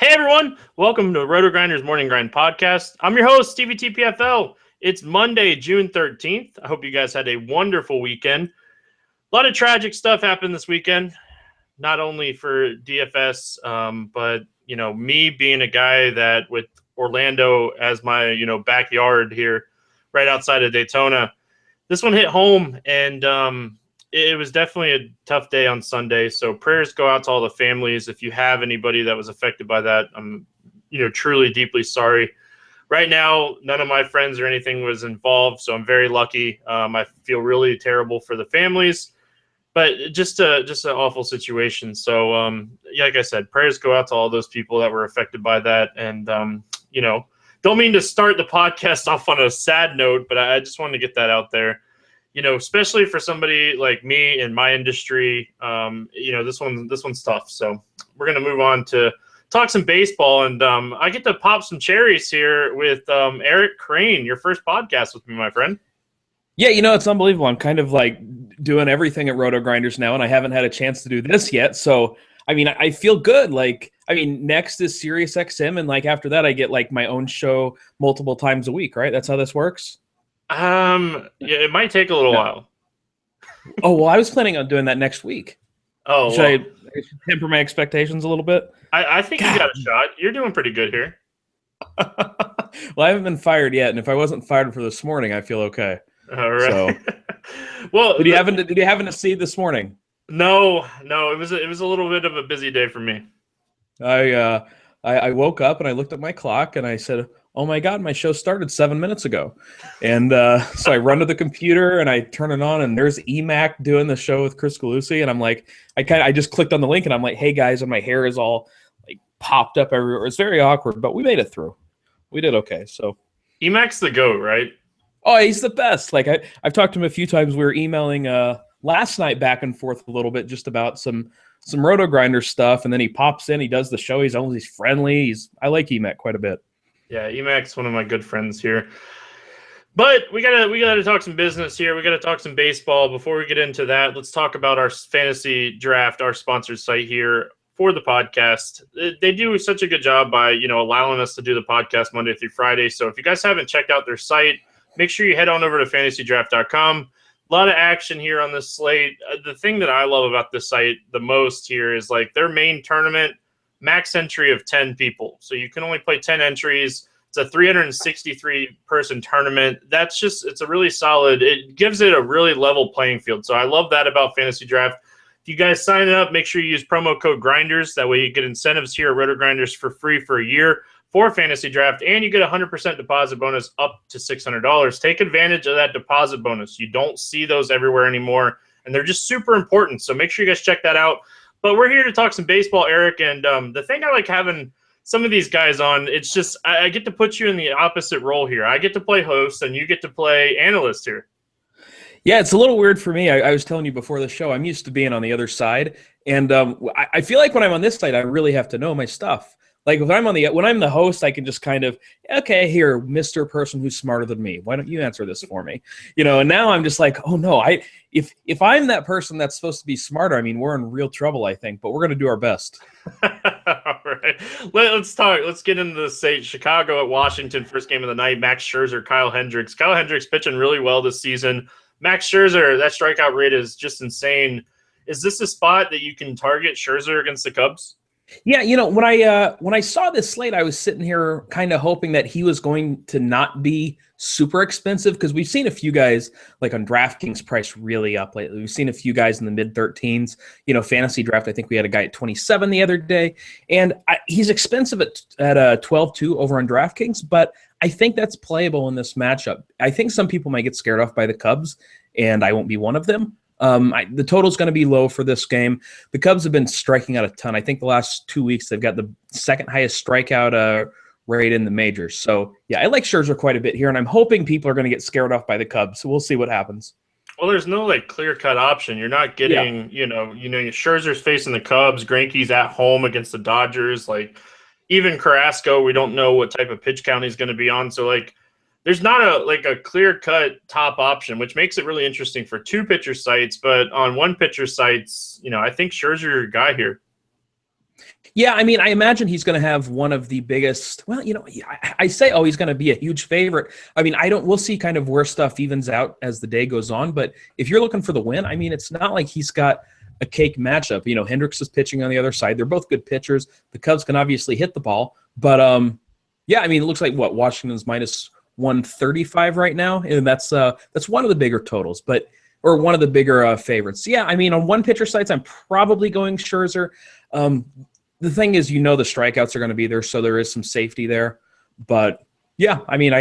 Hey everyone, welcome to Roto Grinders Morning Grind Podcast. I'm your host, Stevie TPFL. It's Monday, June 13th. I hope you guys had a wonderful weekend. A lot of tragic stuff happened this weekend, not only for DFS, but me being a guy that with Orlando as my backyard here, right outside of Daytona. This one hit home, and it was definitely a tough day on Sunday. So prayers go out to all the families. If you have anybody that was affected by that, I'm truly deeply sorry. Right now, none of my friends or anything was involved, so I'm very lucky. I feel really terrible for the families, but just an awful situation. So, like I said, prayers go out to all those people that were affected by that. And, don't mean to start the podcast off on a sad note, but I just wanted to get that out there. Especially for somebody like me in my industry, this one's tough. So we're going to move on to talk some baseball, and I get to pop some cherries here with Eric Crane, your first podcast with me, my friend. Yeah, it's unbelievable. I'm kind of like doing everything at Roto Grinders now, and I haven't had a chance to do this yet. So, I feel good. Next is Sirius XM, and after that, I get my own show multiple times a week, right? That's how this works? Yeah, it might take a little while. Oh, well, I was planning on doing that next week. Oh, should I temper my expectations a little bit? I think you got a shot. You're doing pretty good here. Well, I haven't been fired yet, and if I wasn't fired for this morning, I feel okay. All right. So, well, did you happen to see this morning? No, it was a little bit of a busy day for me. I woke up and I looked at my clock and I said, "Oh my God, my show started 7 minutes ago," and so I run to the computer and I turn it on, and there's EMAC doing the show with Chris Galusi, and I'm like, I just clicked on the link and I'm like, "Hey guys," and my hair is all popped up everywhere. It's very awkward, but we made it through. We did okay. So EMAC's the GOAT, right? Oh, he's the best. I've talked to him a few times. We were emailing last night back and forth a little bit just about some Roto Grinder stuff, and then he pops in. He does the show. He's friendly. I like EMAC quite a bit. Yeah, EMAC's one of my good friends here. But we gotta talk some business here. We gotta talk some baseball. Before we get into that, let's talk about our fantasy draft, our sponsored site here for the podcast. They do such a good job by allowing us to do the podcast Monday through Friday. So if you guys haven't checked out their site, make sure you head on over to fantasydraft.com. A lot of action here on this slate. The thing that I love about this site the most here is their main tournament, max entry of 10 people. So you can only play 10 entries. It's a 363-person tournament. It's a really solid, it gives it a really level playing field. So I love that about Fantasy Draft. If you guys sign up, make sure you use promo code GRINDERS. That way you get incentives here at Roto Grinders for free for a year for Fantasy Draft, and you get a 100% deposit bonus up to $600. Take advantage of that deposit bonus. You don't see those everywhere anymore, and they're just super important. So make sure you guys check that out. But we're here to talk some baseball, Eric, and the thing I like having some of these guys on, it's just I get to put you in the opposite role here. I get to play host, and you get to play analyst here. Yeah, it's a little weird for me. I was telling you before the show, I'm used to being on the other side, and I feel like when I'm on this side, I really have to know my stuff. When I'm the host, I can just kind of, okay, here, Mr. Person who's smarter than me, why don't you answer this for me? And now I'm just like, oh no, if I'm that person that's supposed to be smarter, we're in real trouble, I think, but we're going to do our best. All right. Let's talk. Let's get into the state. Chicago at Washington, first game of the night. Max Scherzer, Kyle Hendricks. Kyle Hendricks pitching really well this season. Max Scherzer, that strikeout rate is just insane. Is this a spot that you can target Scherzer against the Cubs? Yeah, when I saw this slate, I was sitting here kind of hoping that he was going to not be super expensive, because we've seen a few guys on DraftKings price really up lately. We've seen a few guys in the mid-13s. Fantasy Draft, I think we had a guy at 27 the other day, and he's expensive at 12-2 over on DraftKings, but I think that's playable in this matchup. I think some people might get scared off by the Cubs, and I won't be one of them. The total is going to be low for this game. The Cubs have been striking out a ton. I think the last 2 weeks they've got the second highest strikeout rate in the majors. So yeah, I like Scherzer quite a bit here, and I'm hoping people are going to get scared off by the Cubs. So we'll see what happens. Well, there's no clear-cut option. You're not getting, Scherzer's facing the Cubs, Greinke's at home against the Dodgers. Even Carrasco, we don't know what type of pitch count he's going to be on. So there's not a clear-cut top option, which makes it really interesting for two pitcher sites. But on one pitcher sites, I think Scherzer your guy here. Yeah, I mean, I imagine he's going to have one of the biggest. Well, I say, oh, he's going to be a huge favorite. I mean, I don't. We'll see kind of where stuff evens out as the day goes on. But if you're looking for the win, I mean, it's not like he's got a cake matchup. Hendricks is pitching on the other side. They're both good pitchers. The Cubs can obviously hit the ball, but yeah, I mean, it looks like Washington's minus 135 right now, and that's one of the bigger totals, or one of the bigger favorites. Yeah, I mean, on one pitcher sites, I'm probably going Scherzer. The thing is, the strikeouts are going to be there, so there is some safety there. But yeah, I mean,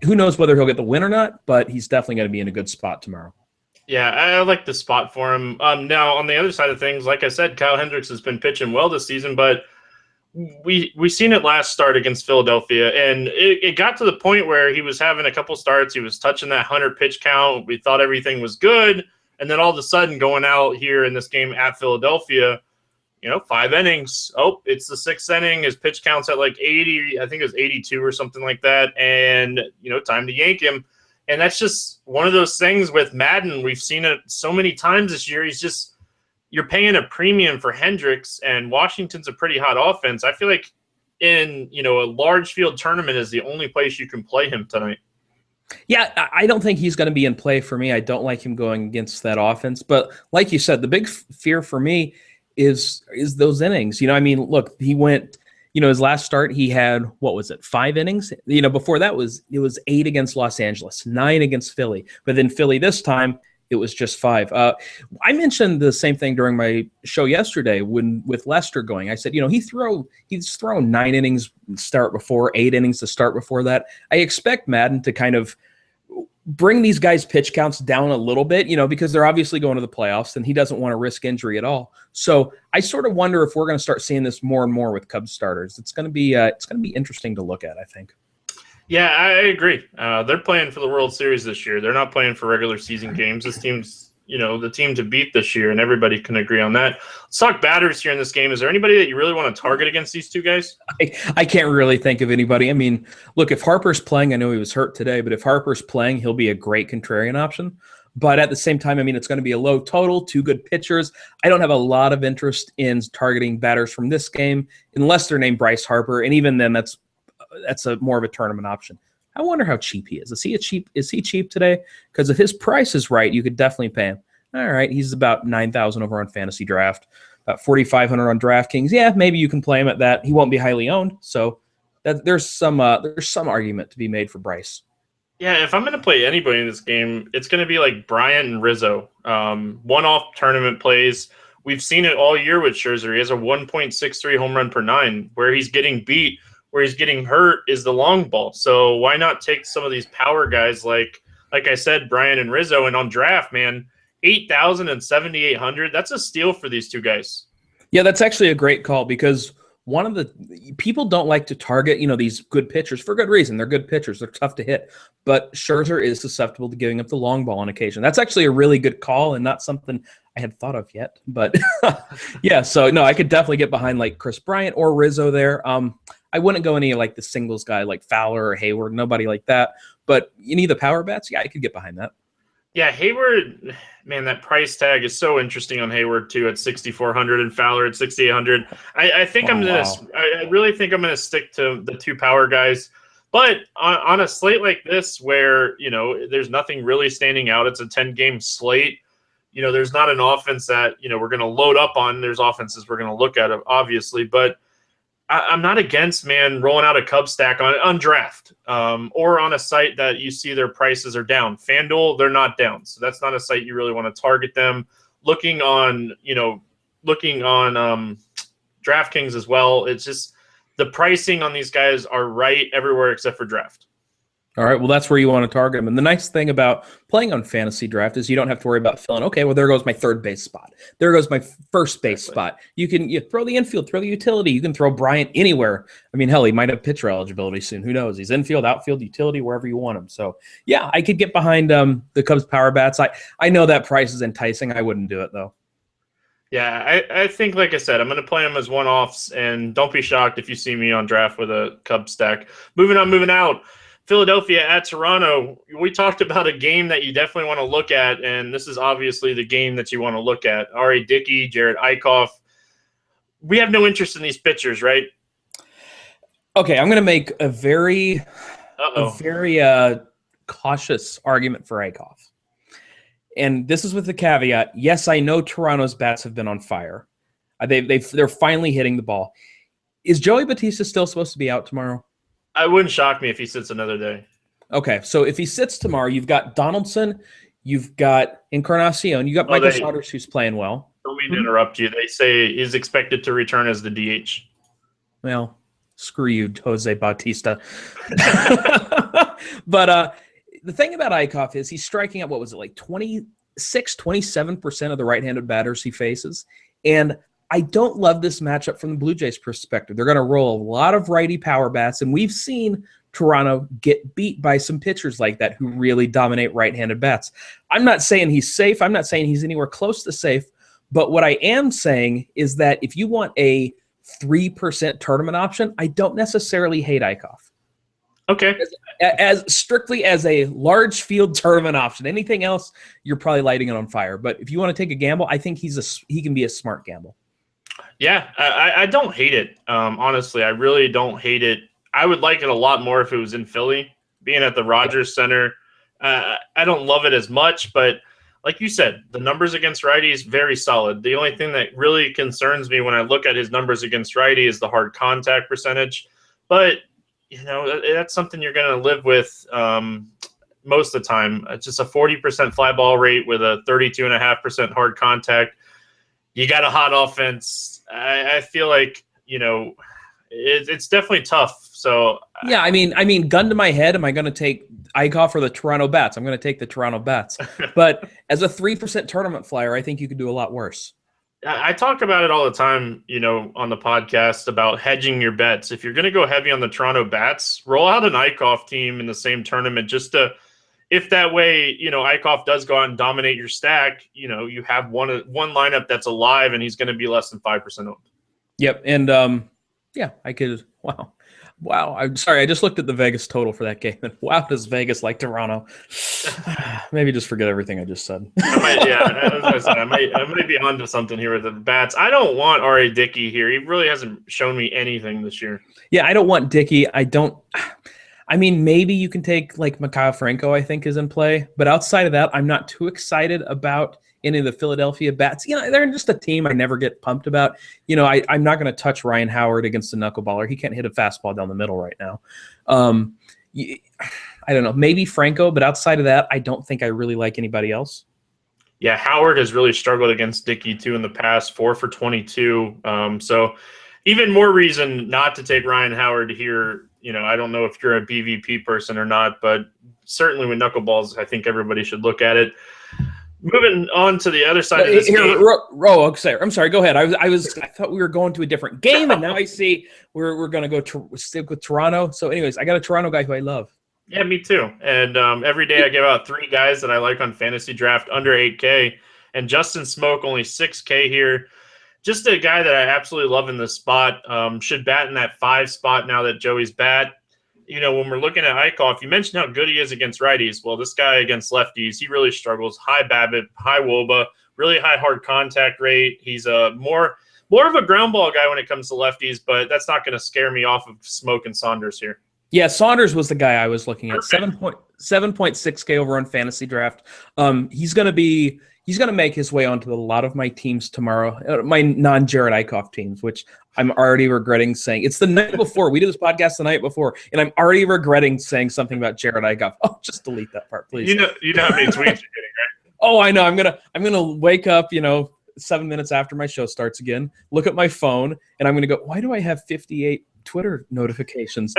who knows whether he'll get the win or not, but he's definitely going to be in a good spot tomorrow. Yeah, I like the spot for him. Now, on the other side of things, like I said, Kyle Hendricks has been pitching well this season, but we seen it last start against Philadelphia, and it got to the point where he was having a couple starts. He was touching that 100 pitch count. We thought everything was good, and then all of a sudden going out here in this game at Philadelphia, 5 innings. Oh, it's the 6th inning. His pitch count's at like 80. I think it was 82 or something like that. And, time to yank him. And that's just one of those things with Madden. We've seen it so many times this year. You're paying a premium for Hendricks, and Washington's a pretty hot offense. I feel like in, a large field tournament is the only place you can play him tonight. Yeah, I don't think he's going to be in play for me. I don't like him going against that offense. But like you said, the big fear for me is those innings. I mean, look, he went, his last start, he had, 5 innings? Before that it was 8 against Los Angeles, 9 against Philly. But then Philly this time, it was just 5. I mentioned the same thing during my show yesterday with Lester going. I said, he's thrown 9 innings to start before, 8 innings to start before that. I expect Madden to kind of bring these guys' pitch counts down a little bit, because they're obviously going to the playoffs, and he doesn't want to risk injury at all. So I sort of wonder if we're going to start seeing this more and more with Cubs starters. It's going to be interesting to look at, I think. Yeah, I agree. They're playing for the World Series this year. They're not playing for regular season games. This team's, the team to beat this year, and everybody can agree on that. Let's talk batters here in this game. Is there anybody that you really want to target against these two guys? I can't really think of anybody. I mean, look, if Harper's playing, I know he was hurt today, but if Harper's playing, he'll be a great contrarian option. But at the same time, I mean, it's going to be a low total, 2 good pitchers. I don't have a lot of interest in targeting batters from this game unless they're named Bryce Harper, and even then, that's a more of a tournament option. I wonder how cheap he is. Is he cheap today? Because if his price is right, you could definitely pay him. All right, he's about 9,000 over on Fantasy Draft, about 4,500 on DraftKings. Yeah, maybe you can play him at that. He won't be highly owned, so there's some argument to be made for Bryce. Yeah, if I'm going to play anybody in this game, it's going to be like Bryant and Rizzo. One-off tournament plays. We've seen it all year with Scherzer. He has a 1.63 home run per 9. Where he's getting beat, where he's getting hurt is the long ball. So why not take some of these power guys like I said, Bryant and Rizzo, and on draft, man, 8,000 and 7,800. That's a steal for these two guys. Yeah, that's actually a great call because one of the people don't like to target, these good pitchers for good reason. They're good pitchers. They're tough to hit. But Scherzer is susceptible to giving up the long ball on occasion. That's actually a really good call and not something I had thought of yet. But yeah, so no, I could definitely get behind like Chris Bryant or Rizzo there. I wouldn't go any like the singles guy like Fowler or Hayward, nobody like that. But any of the power bats, yeah, I could get behind that. Yeah, Hayward, man, that price tag is so interesting on Hayward too at 6,400 and Fowler at 6,800. I think I really think I'm gonna stick to the 2 power guys. But on a slate like this, where there's nothing really standing out, it's a 10-game slate. There's not an offense that we're gonna load up on. There's offenses we're gonna look at, obviously, but I'm not against, rolling out a Cub stack on draft or on a site that you see their prices are down. FanDuel, they're not down. So that's not a site you really want to target them. Looking on DraftKings as well. It's just the pricing on these guys are right everywhere except for draft. All right, well, that's where you want to target them. And the nice thing about playing on Fantasy Draft is you don't have to worry about filling, okay, well, there goes my third base spot. There goes my first base spot. You throw the infield, throw the utility. You can throw Bryant anywhere. I mean, hell, he might have pitcher eligibility soon. Who knows? He's infield, outfield, utility, wherever you want him. So, yeah, I could get behind the Cubs power bats. I know that price is enticing. I wouldn't do it, though. Yeah, I think, like I said, I'm going to play them as one-offs, and don't be shocked if you see me on draft with a Cubs stack. Moving out. Philadelphia at Toronto. We talked about a game that you definitely want to look at, and this is obviously the game that you want to look at. R.A. Dickey, Jared Eichhoff. we have no interest in these pitchers, right? Okay, I'm going to make a very cautious argument for Eichhoff. And this is with the caveat, yes, I know Toronto's bats have been on fire. They're finally hitting the ball. Is Joey Bautista still supposed to be out tomorrow? I wouldn't shock me if he sits another day. Okay, so if he sits tomorrow, you've got Donaldson, you've got Encarnacion, you got Michael Saunders, who's playing well. Don't mean to interrupt you. They say he's expected to return as the DH. Well, screw you, Jose Bautista. But the thing about Eichhoff is he's striking out, what was it, like 27% of the right-handed batters he faces. And I don't love this matchup from the Blue Jays' perspective. They're going to roll a lot of righty power bats, and we've seen Toronto get beat by some pitchers like that who really dominate right-handed bats. I'm not saying he's safe. I'm not saying he's anywhere close to safe. But what I am saying is that if you want a 3% tournament option, I don't necessarily hate Eichhoff. Okay. As strictly as a large field tournament option. Anything else, you're probably lighting it on fire. But if you want to take a gamble, I think he can be a smart gamble. Yeah, I don't hate it. Honestly, I really don't hate it. I would like it a lot more if it was in Philly. Being at the Rogers Center, I don't love it as much, but like you said, the numbers against righties, very solid. The only thing that really concerns me when I look at his numbers against righty is the hard contact percentage. But, that's something you're going to live with most of the time. It's just a 40% fly ball rate with a 32.5% hard contact. You got a hot offense. I feel like, it's definitely tough. So yeah, I mean, gun to my head, am I going to take Eichhoff or the Toronto Bats? I'm going to take the Toronto Bats. But as a 3% tournament flyer, I think you could do a lot worse. I talk about it all the time, on the podcast about hedging your bets. If you're going to go heavy on the Toronto Bats, roll out an Eichhoff team in the same tournament just to, if that way, Eichhoff does go out and dominate your stack, you have one lineup that's alive and he's going to be less than 5% owned. Yep. And yeah, I could. Wow. I'm sorry. I just looked at the Vegas total for that game. And wow, does Vegas like Toronto? Maybe just forget everything I just said. I might be onto something here with the Bats. I don't want R.A. Dickey here. He really hasn't shown me anything this year. Yeah, I don't want Dickey. Maybe you can take like Mikhail Franco, I think, is in play. But outside of that, I'm not too excited about any of the Philadelphia Bats. They're just a team I never get pumped about. I'm not going to touch Ryan Howard against a knuckleballer. He can't hit a fastball down the middle right now. I don't know. Maybe Franco, but outside of that, I don't think I really like anybody else. Yeah, Howard has really struggled against Dickey, too, in the past, 4 for 22. So even more reason not to take Ryan Howard here. I don't know if you're a BVP person or not, but certainly with knuckleballs, I think everybody should look at it. Moving on to the other side of this game. I'm sorry. Go ahead. I thought we were going to a different game, and now I see we're going to go stick with Toronto. So, anyways, I got a Toronto guy who I love. Yeah, me too. And every day I give out 3 guys that I like on fantasy draft under 8K, and Justin Smoke only 6K here. Just a guy that I absolutely love in this spot. Should bat in that 5 spot now that Joey's bat. When we're looking at Eichhoff, you mentioned how good he is against righties. Well, this guy against lefties, he really struggles. High BABIP, high WOBA, really high hard contact rate. He's a more of a ground ball guy when it comes to lefties, but that's not going to scare me off of Smoke and Saunders here. Yeah, Saunders was the guy I was looking at. 7.6K over on fantasy draft. He's going to make his way onto a lot of my teams tomorrow, my non-Jared Eichhoff teams, which I'm already regretting saying. It's the night before. We did this podcast the night before, and I'm already regretting saying something about Jared Eichhoff. Oh, just delete that part, please. You know how many tweets you're getting, right? Oh, I know. I'm gonna wake up, 7 minutes after my show starts again, look at my phone, and I'm gonna go, why do I have 58 Twitter notifications?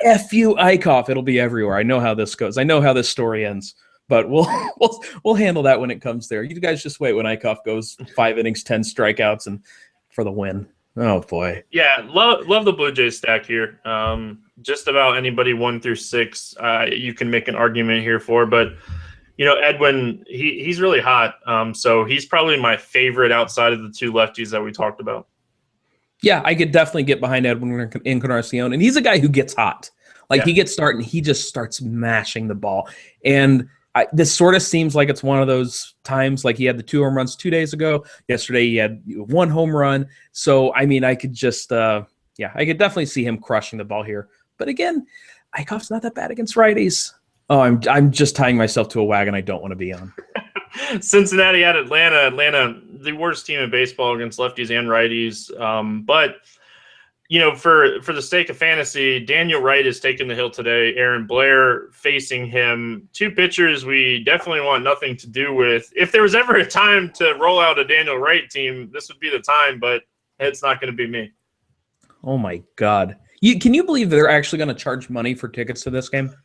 F you, Eichhoff. It'll be everywhere. I know how this goes. I know how this story ends. But we'll handle that when it comes there. You guys just wait when Eichhoff goes 5 innings, 10 strikeouts, and for the win. Oh boy. Yeah, love the Blue Jays stack here. Just about anybody 1 through 6, you can make an argument here for. But Edwin, he's really hot. So he's probably my favorite outside of the 2 lefties that we talked about. Yeah, I could definitely get behind Edwin Encarnacion, and he's a guy who gets hot. He gets started and he just starts mashing the ball. And This sort of seems like it's one of those times, like he had the 2 home runs 2 days ago. Yesterday he had 1 home run. So, I mean, I could just, I could definitely see him crushing the ball here. But again, Eichhoff's not that bad against righties. Oh, I'm just tying myself to a wagon I don't want to be on. Cincinnati at Atlanta. Atlanta, the worst team in baseball against lefties and righties. But for the sake of fantasy, Daniel Wright is taking the hill today. Aaron Blair facing him. 2 pitchers we definitely want nothing to do with. If there was ever a time to roll out a Daniel Wright team, this would be the time, but it's not going to be me. Oh, my God. Can you believe they're actually going to charge money for tickets to this game?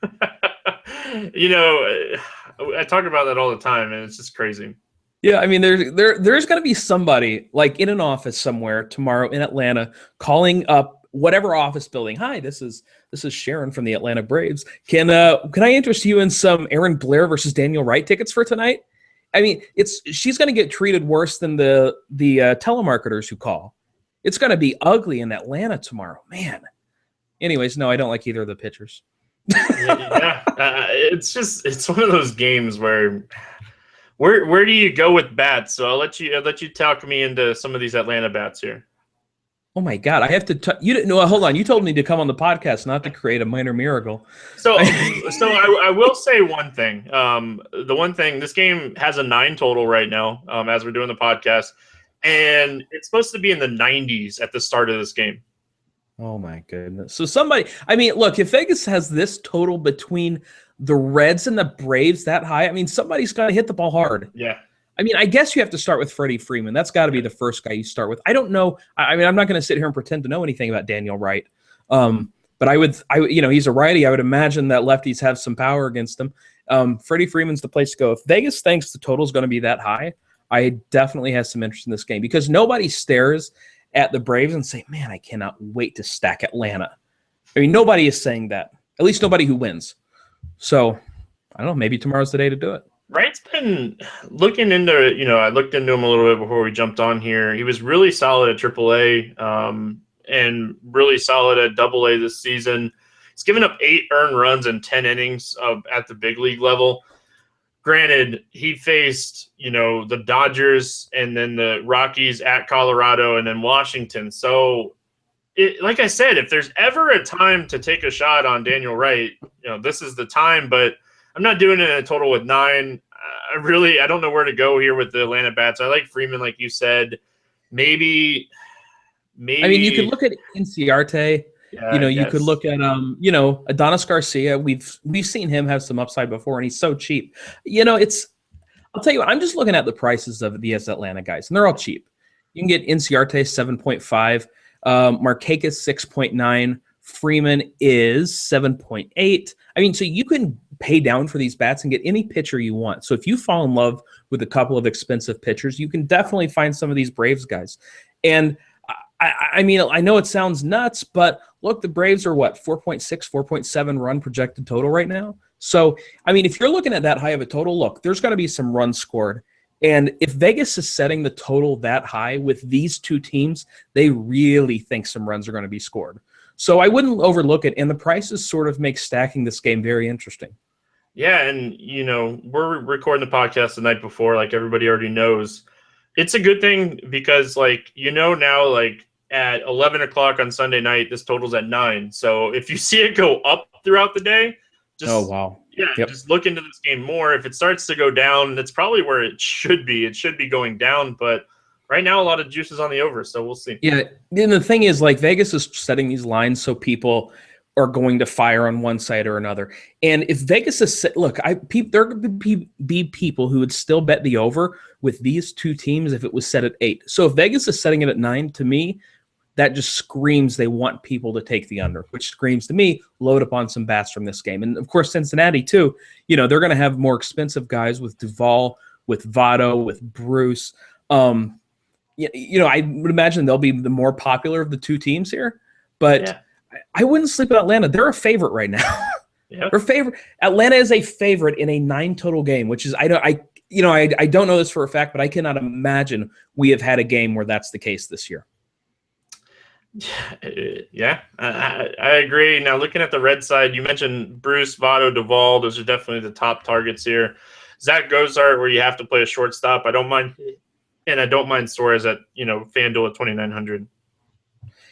I talk about that all the time, and it's just crazy. Yeah, I mean, there's going to be somebody like in an office somewhere tomorrow in Atlanta calling up whatever office building. Hi, this is Sharon from the Atlanta Braves. Can I interest you in some Aaron Blair versus Daniel Wright tickets for tonight? I mean, she's going to get treated worse than the telemarketers who call. It's going to be ugly in Atlanta tomorrow, man. Anyways, no, I don't like either of the pitchers. It's one of those games where do you go with bats? So I'll let you talk me into some of these Atlanta bats here. Oh my God, I have to. You didn't know. Hold on, you told me to come on the podcast, not to create a minor miracle. So I will say one thing. The one thing, this game has a 9 total right now, as we're doing the podcast, and it's supposed to be in the 90s at the start of this game. Oh my goodness. So look, if Vegas has this total between the Reds and the Braves that high, I mean, somebody's got to hit the ball hard. Yeah. I mean, I guess you have to start with Freddie Freeman. That's got to be the first guy you start with. I don't know. I mean, I'm not going to sit here and pretend to know anything about Daniel Wright. But he's a righty. I would imagine that lefties have some power against him. Freddie Freeman's the place to go. If Vegas thinks the total is going to be that high, I definitely have some interest in this game because nobody stares at the Braves and say, man, I cannot wait to stack Atlanta. I mean, nobody is saying that. At least nobody who wins. So, I don't know, maybe tomorrow's the day to do it. Wright's been looking into, I looked into him a little bit before we jumped on here. He was really solid at AAA and really solid at AA this season. He's given up 8 earned runs in 10 innings at the big league level. Granted, he faced, the Dodgers and then the Rockies at Colorado and then Washington. So, like I said, if there's ever a time to take a shot on Daniel Wright, this is the time. But I'm not doing it in a total with 9. I don't know where to go here with the Atlanta bats. I like Freeman, like you said. Maybe. I mean, you could look at Inciarte. Yeah, you could look at Adonis Garcia. We've seen him have some upside before, and he's so cheap. I'll tell you what, I'm just looking at the prices of these Atlanta guys, and they're all cheap. You can get Inciarte 7.5, Markakis 6.9, Freeman is 7.8. I mean, so you can pay down for these bats and get any pitcher you want. So if you fall in love with a couple of expensive pitchers, you can definitely find some of these Braves guys. And I mean, I know it sounds nuts, but look, the Braves are 4.6, 4.7 run projected total right now. So, I mean, if you're looking at that high of a total, look, there's going to be some runs scored. And if Vegas is setting the total that high with these 2 teams, they really think some runs are going to be scored. So I wouldn't overlook it. And the prices sort of make stacking this game very interesting. Yeah, and, we're recording the podcast the night before, like everybody already knows. It's a good thing because, now, at 11 o'clock on Sunday night, this total's at 9. So if you see it go up throughout the day, just look into this game more. If it starts to go down, that's probably where it should be. It should be going down, but right now a lot of juice is on the over, so we'll see. Yeah, and the thing is, Vegas is setting these lines so people are going to fire on one side or another. And if Vegas is there could be people who would still bet the over with these 2 teams if it was set at 8. So if Vegas is setting it at 9, to me, that just screams they want people to take the under, which screams to me, load up on some bats from this game. And of course, Cincinnati too, they're going to have more expensive guys with Duvall, with Votto, with Bruce. I would imagine they'll be the more popular of the 2 teams here, but yeah. I wouldn't sleep on Atlanta. They're a favorite right now. Yeah. Atlanta is a favorite in a 9 total game, which is, I don't know this for a fact, but I cannot imagine we have had a game where that's the case this year. Yeah, I agree. Now, looking at the red side, you mentioned Bruce, Votto, Duvall. Those are definitely the top targets here. Zach Gozart, where you have to play a shortstop. I don't mind, and I don't mind Suarez at FanDuel at 2,900.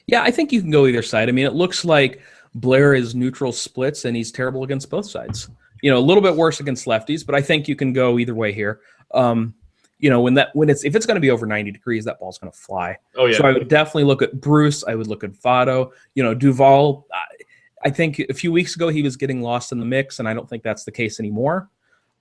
Yeah, I think you can go either side. I mean, it looks like Blair is neutral splits, and he's terrible against both sides. A little bit worse against lefties, but I think you can go either way here. If it's going to be over 90 degrees, that ball's going to fly. Oh yeah. So I would definitely look at Bruce. I would look at Votto. Duvall. I think a few weeks ago he was getting lost in the mix, and I don't think that's the case anymore.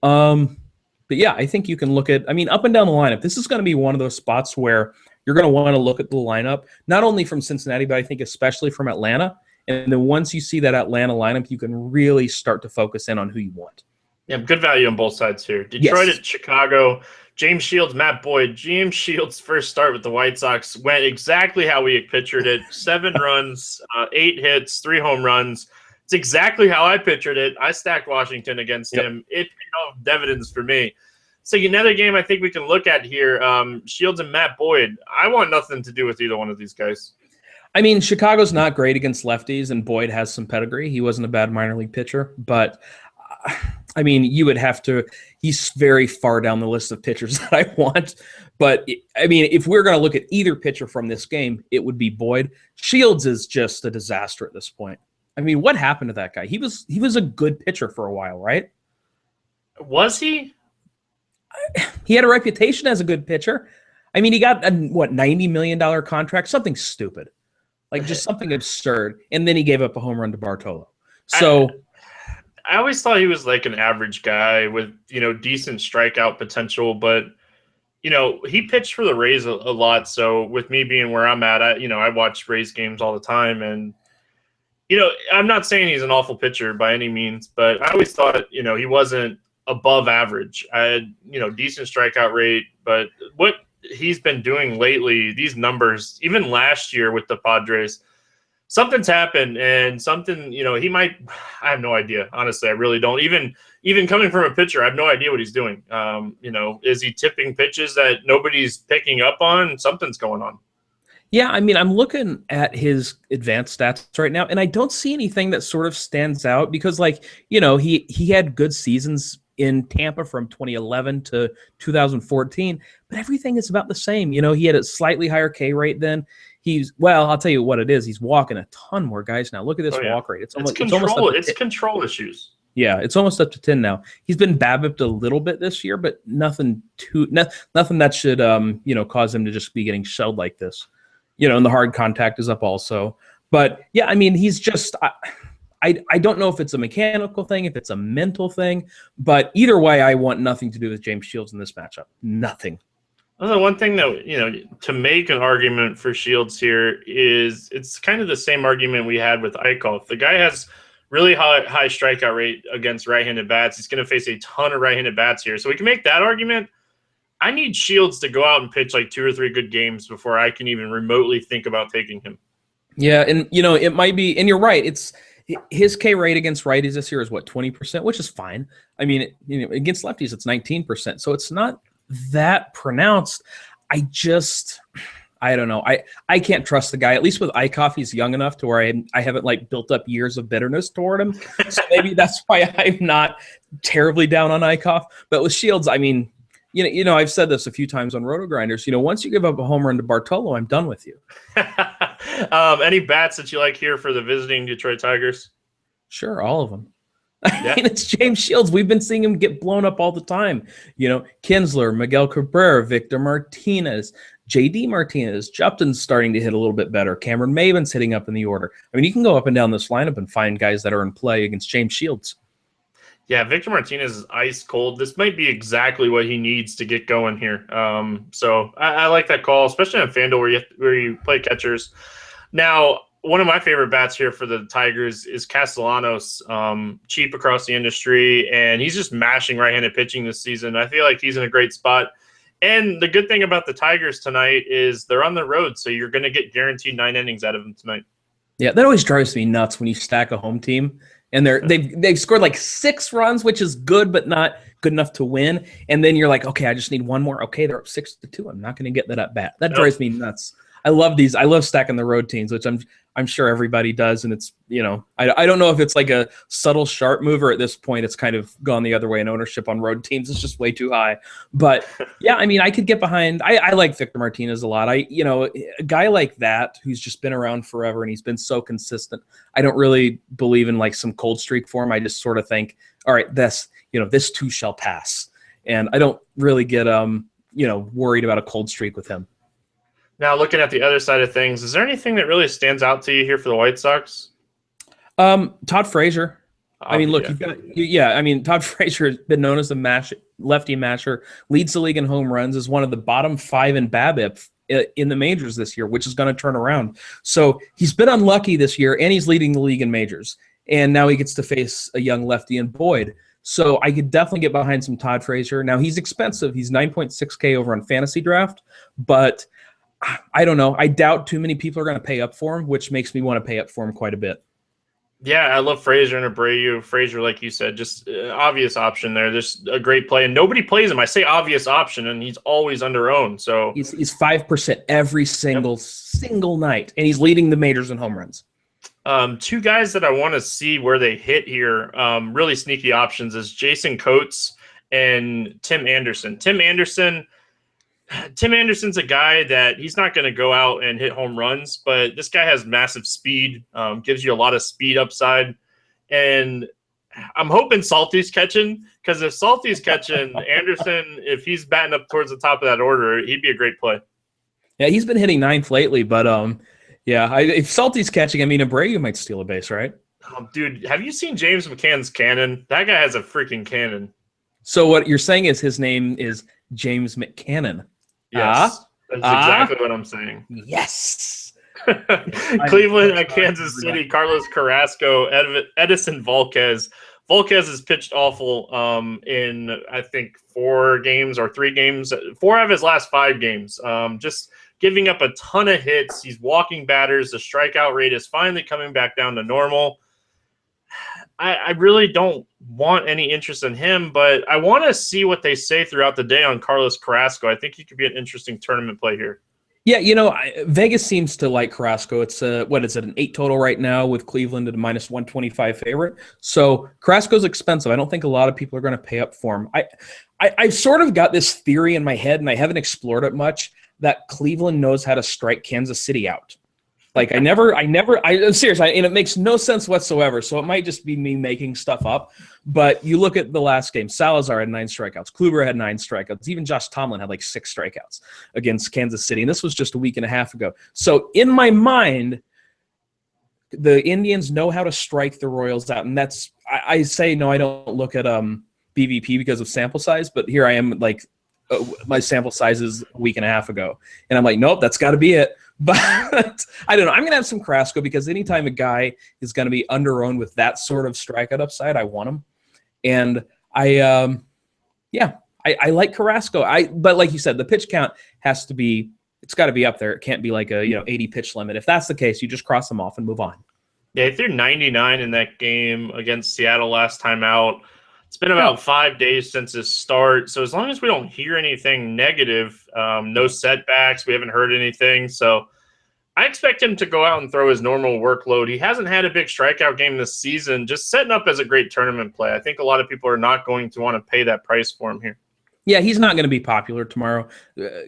But yeah, I think you can look at. I mean, up and down the lineup. This is going to be one of those spots where you're going to want to look at the lineup, not only from Cincinnati, but I think especially from Atlanta. And then once you see that Atlanta lineup, you can really start to focus in on who you want. Yeah, good value on both sides here. Detroit at Chicago. James Shields, Matt Boyd. James Shields' first start with the White Sox went exactly how we pictured it. 7 runs, 8 hits, 3 home runs. It's exactly how I pictured it. I stacked Washington against him. It paid off dividends for me. So another game I think we can look at here, Shields and Matt Boyd. I want nothing to do with either one of these guys. I mean, Chicago's not great against lefties, and Boyd has some pedigree. He wasn't a bad minor league pitcher, but I mean, you would have to – he's very far down the list of pitchers that I want. But, I mean, if we're going to look at either pitcher from this game, it would be Boyd. Shields is just a disaster at this point. I mean, what happened to that guy? He was a good pitcher for a while, right? Was he? He had a reputation as a good pitcher. I mean, he got a, $90 million contract, something stupid. Like just something absurd. And then he gave up a home run to Bartolo. So I always thought he was like an average guy with, decent strikeout potential, but he pitched for the Rays a lot. So with me being where I'm at, I watch Rays games all the time, and I'm not saying he's an awful pitcher by any means, but I always thought, he wasn't above average. I had, decent strikeout rate, but what he's been doing lately, these numbers, even last year with the Padres, something's happened, and something, he might, I have no idea. Honestly, I really don't. Even coming from a pitcher, I have no idea what he's doing. Is he tipping pitches that nobody's picking up on? Something's going on. Yeah, I mean, I'm looking at his advanced stats right now, and I don't see anything that sort of stands out because, he had good seasons in Tampa from 2011 to 2014, but everything is about the same. He had a slightly higher K rate then. I'll tell you what it is. He's walking a ton more guys now. Look at this walk rate. It's control issues. Yeah, it's almost up to 10 now. He's been BABIP'd a little bit this year, but nothing that should cause him to just be getting shelled like this. And the hard contact is up also. But yeah, I mean, he's just I don't know if it's a mechanical thing, if it's a mental thing, but either way, I want nothing to do with James Shields in this matchup. Nothing. Well, the one thing that, to make an argument for Shields here is it's kind of the same argument we had with Eichhoff. The guy has really high strikeout rate against right-handed bats. He's going to face a ton of right-handed bats here. So we can make that argument. I need Shields to go out and pitch like 2 or 3 good games before I can even remotely think about taking him. Yeah, and, it might be – and you're right. It's his K rate against righties this year is 20%, which is fine. I mean, against lefties, it's 19%. So it's not that pronounced. I don't know. I can't trust the guy. At least with Eichhoff, he's young enough to where I haven't built up years of bitterness toward him. So maybe that's why I'm not terribly down on Eichhoff. But with Shields, I mean, I've said this a few times on Roto Grinders. Once you give up a home run to Bartolo, I'm done with you. Any bats that you like here for the visiting Detroit Tigers? Sure, all of them. I mean, it's James Shields. We've been seeing him get blown up all the time. Kinsler, Miguel Cabrera, Victor Martinez, J.D. Martinez. Jupton's starting to hit a little bit better. Cameron Maven's hitting up in the order. I mean, you can go up and down this lineup and find guys that are in play against James Shields. Yeah, Victor Martinez is ice cold. This might be exactly what he needs to get going here. So I like that call, especially on FanDuel where you play catchers. Now, one of my favorite bats here for the Tigers is Castellanos, cheap across the industry, and he's just mashing right-handed pitching this season. I feel like he's in a great spot. And the good thing about the Tigers tonight is they're on the road, so you're going to get guaranteed 9 innings out of them tonight. Yeah, that always drives me nuts when you stack a home team and they've scored like 6 runs, which is good, but not good enough to win. And then you're like, okay, I just need one more. Okay, they're up 6-2. I'm not going to get that at bat. That drives me nuts. I love these. I love stacking the road teams, which I'm sure everybody does. And it's, I don't know if it's like a subtle sharp mover at this point. It's kind of gone the other way, and ownership on road teams is just way too high. But yeah, I mean, I could get behind. I like Victor Martinez a lot. A guy like that who's just been around forever and he's been so consistent. I don't really believe in like some cold streak for him. I just sort of think, all right, this too shall pass. And I don't really get worried about a cold streak with him. Now, looking at the other side of things, is there anything that really stands out to you here for the White Sox? Todd Frazier. I mean, look, yeah. Todd Frazier has been known as a lefty masher, leads the league in home runs, is one of the bottom 5 in BABIP in the majors this year, which is going to turn around. So he's been unlucky this year, and he's leading the league in majors. And now he gets to face a young lefty in Boyd. So I could definitely get behind some Todd Frazier. Now, he's expensive. He's $9.6K over on Fantasy Draft, but I don't know. I doubt too many people are going to pay up for him, which makes me want to pay up for him quite a bit. Yeah, I love Frazier and Abreu. Frazier, like you said, just obvious option there. Just a great play, and nobody plays him. I say obvious option, and he's always under owned. So he's 5% every single night, and he's leading the majors in home runs. Two guys that I want to see where they hit here, really sneaky options, is Jason Coates and Tim Anderson. Tim Anderson's a guy that he's not going to go out and hit home runs, but this guy has massive speed, gives you a lot of speed upside. And I'm hoping Salty's catching, because if Salty's catching, Anderson, if he's batting up towards the top of that order, he'd be a great play. Yeah, he's been hitting 9th lately, but if Salty's catching, Abreu might steal a base, right? Dude, have you seen James McCann's cannon? That guy has a freaking cannon. So what you're saying is his name is James McCannon. Yes, that's exactly what I'm saying. Yes. Cleveland at Kansas City, Carlos Carrasco, Edison Volquez. Volquez has pitched awful in, I think, 4 games or 3 games. 4 of his last 5 games. Just giving up a ton of hits. He's walking batters. The strikeout rate is finally coming back down to normal. I really don't want any interest in him, but I want to see what they say throughout the day on Carlos Carrasco. I think he could be an interesting tournament play here. Yeah, Vegas seems to like Carrasco. It's what is it, an 8 total right now with Cleveland at a -125 favorite. So Carrasco's expensive. I don't think a lot of people are going to pay up for him. I've sort of got this theory in my head, and I haven't explored it much, that Cleveland knows how to strike Kansas City out. Like I'm serious, and it makes no sense whatsoever. So it might just be me making stuff up. But you look at the last game, Salazar had 9 strikeouts. Kluber had 9 strikeouts. Even Josh Tomlin had like 6 strikeouts against Kansas City. And this was just a week and a half ago. So in my mind, the Indians know how to strike the Royals out. And that's, I say, no, I don't look at BVP because of sample size. But here I am, like, my sample size is a week and a half ago. And I'm like, nope, that's got to be it. But I don't know. I'm going to have some Carrasco because anytime a guy is going to be under-owned with that sort of strikeout upside, I want him. And I like Carrasco. But like you said, the pitch count has to be, it's got to be up there. It can't be like a 80 pitch limit. If that's the case, you just cross them off and move on. Yeah, he threw 99 in that game against Seattle last time out. It's been about 5 days since his start. So as long as we don't hear anything negative, no setbacks, we haven't heard anything. So I expect him to go out and throw his normal workload. He hasn't had a big strikeout game this season, just setting up as a great tournament play. I think a lot of people are not going to want to pay that price for him here. Yeah, he's not going to be popular tomorrow.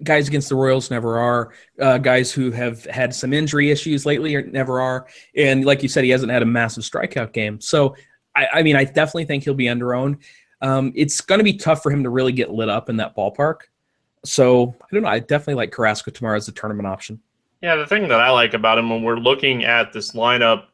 Guys against the Royals never are. Guys who have had some injury issues lately never are. And like you said, he hasn't had a massive strikeout game. So I definitely think he'll be under-owned. It's going to be tough for him to really get lit up in that ballpark. So, I don't know. I definitely like Carrasco tomorrow as a tournament option. Yeah, the thing that I like about him when we're looking at this lineup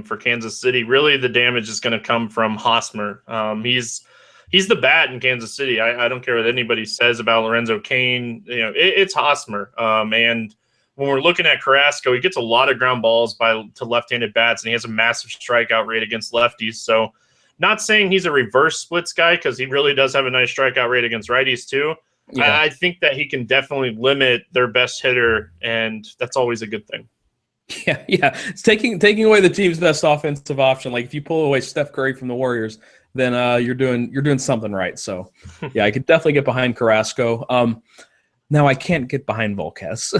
for Kansas City, really the damage is going to come from Hosmer. He's the bat in Kansas City. I don't care what anybody says about Lorenzo Cain. It's Hosmer. And when we're looking at Carrasco, he gets a lot of ground balls to left-handed bats, and he has a massive strikeout rate against lefties. So not saying he's a reverse splits guy because he really does have a nice strikeout rate against righties too. Yeah. I think that he can definitely limit their best hitter, and that's always a good thing. Yeah. It's taking away the team's best offensive option. Like if you pull away Steph Curry from the Warriors, then you're doing something right. So yeah, I could definitely get behind Carrasco. Now I can't get behind Volquez.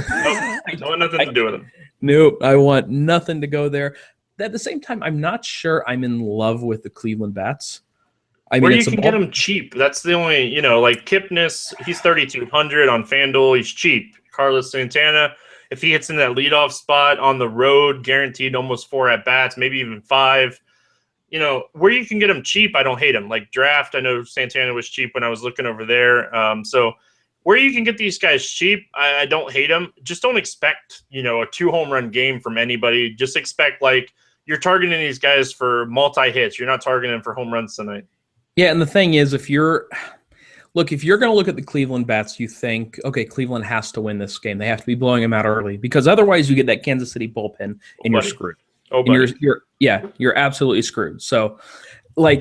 I want nothing to do with him. Nope, I want nothing to go there. At the same time, I'm not sure I'm in love with the Cleveland Bats. Where you can get him cheap. That's the only, like Kipnis, he's 3,200 on FanDuel. He's cheap. Carlos Santana, if he hits in that leadoff spot on the road, guaranteed almost 4 at-bats, maybe even 5. Where you can get him cheap, I don't hate him. Like draft, I know Santana was cheap when I was looking over there. So where you can get these guys cheap, I don't hate them. Just don't expect, a 2-home-run game from anybody. Just expect, you're targeting these guys for multi-hits. You're not targeting them for home runs tonight. Yeah, and the thing is, if you're going to look at the Cleveland Bats, you think, okay, Cleveland has to win this game. They have to be blowing them out early because otherwise you get that Kansas City bullpen and you're screwed. Oh, and you're absolutely screwed. So,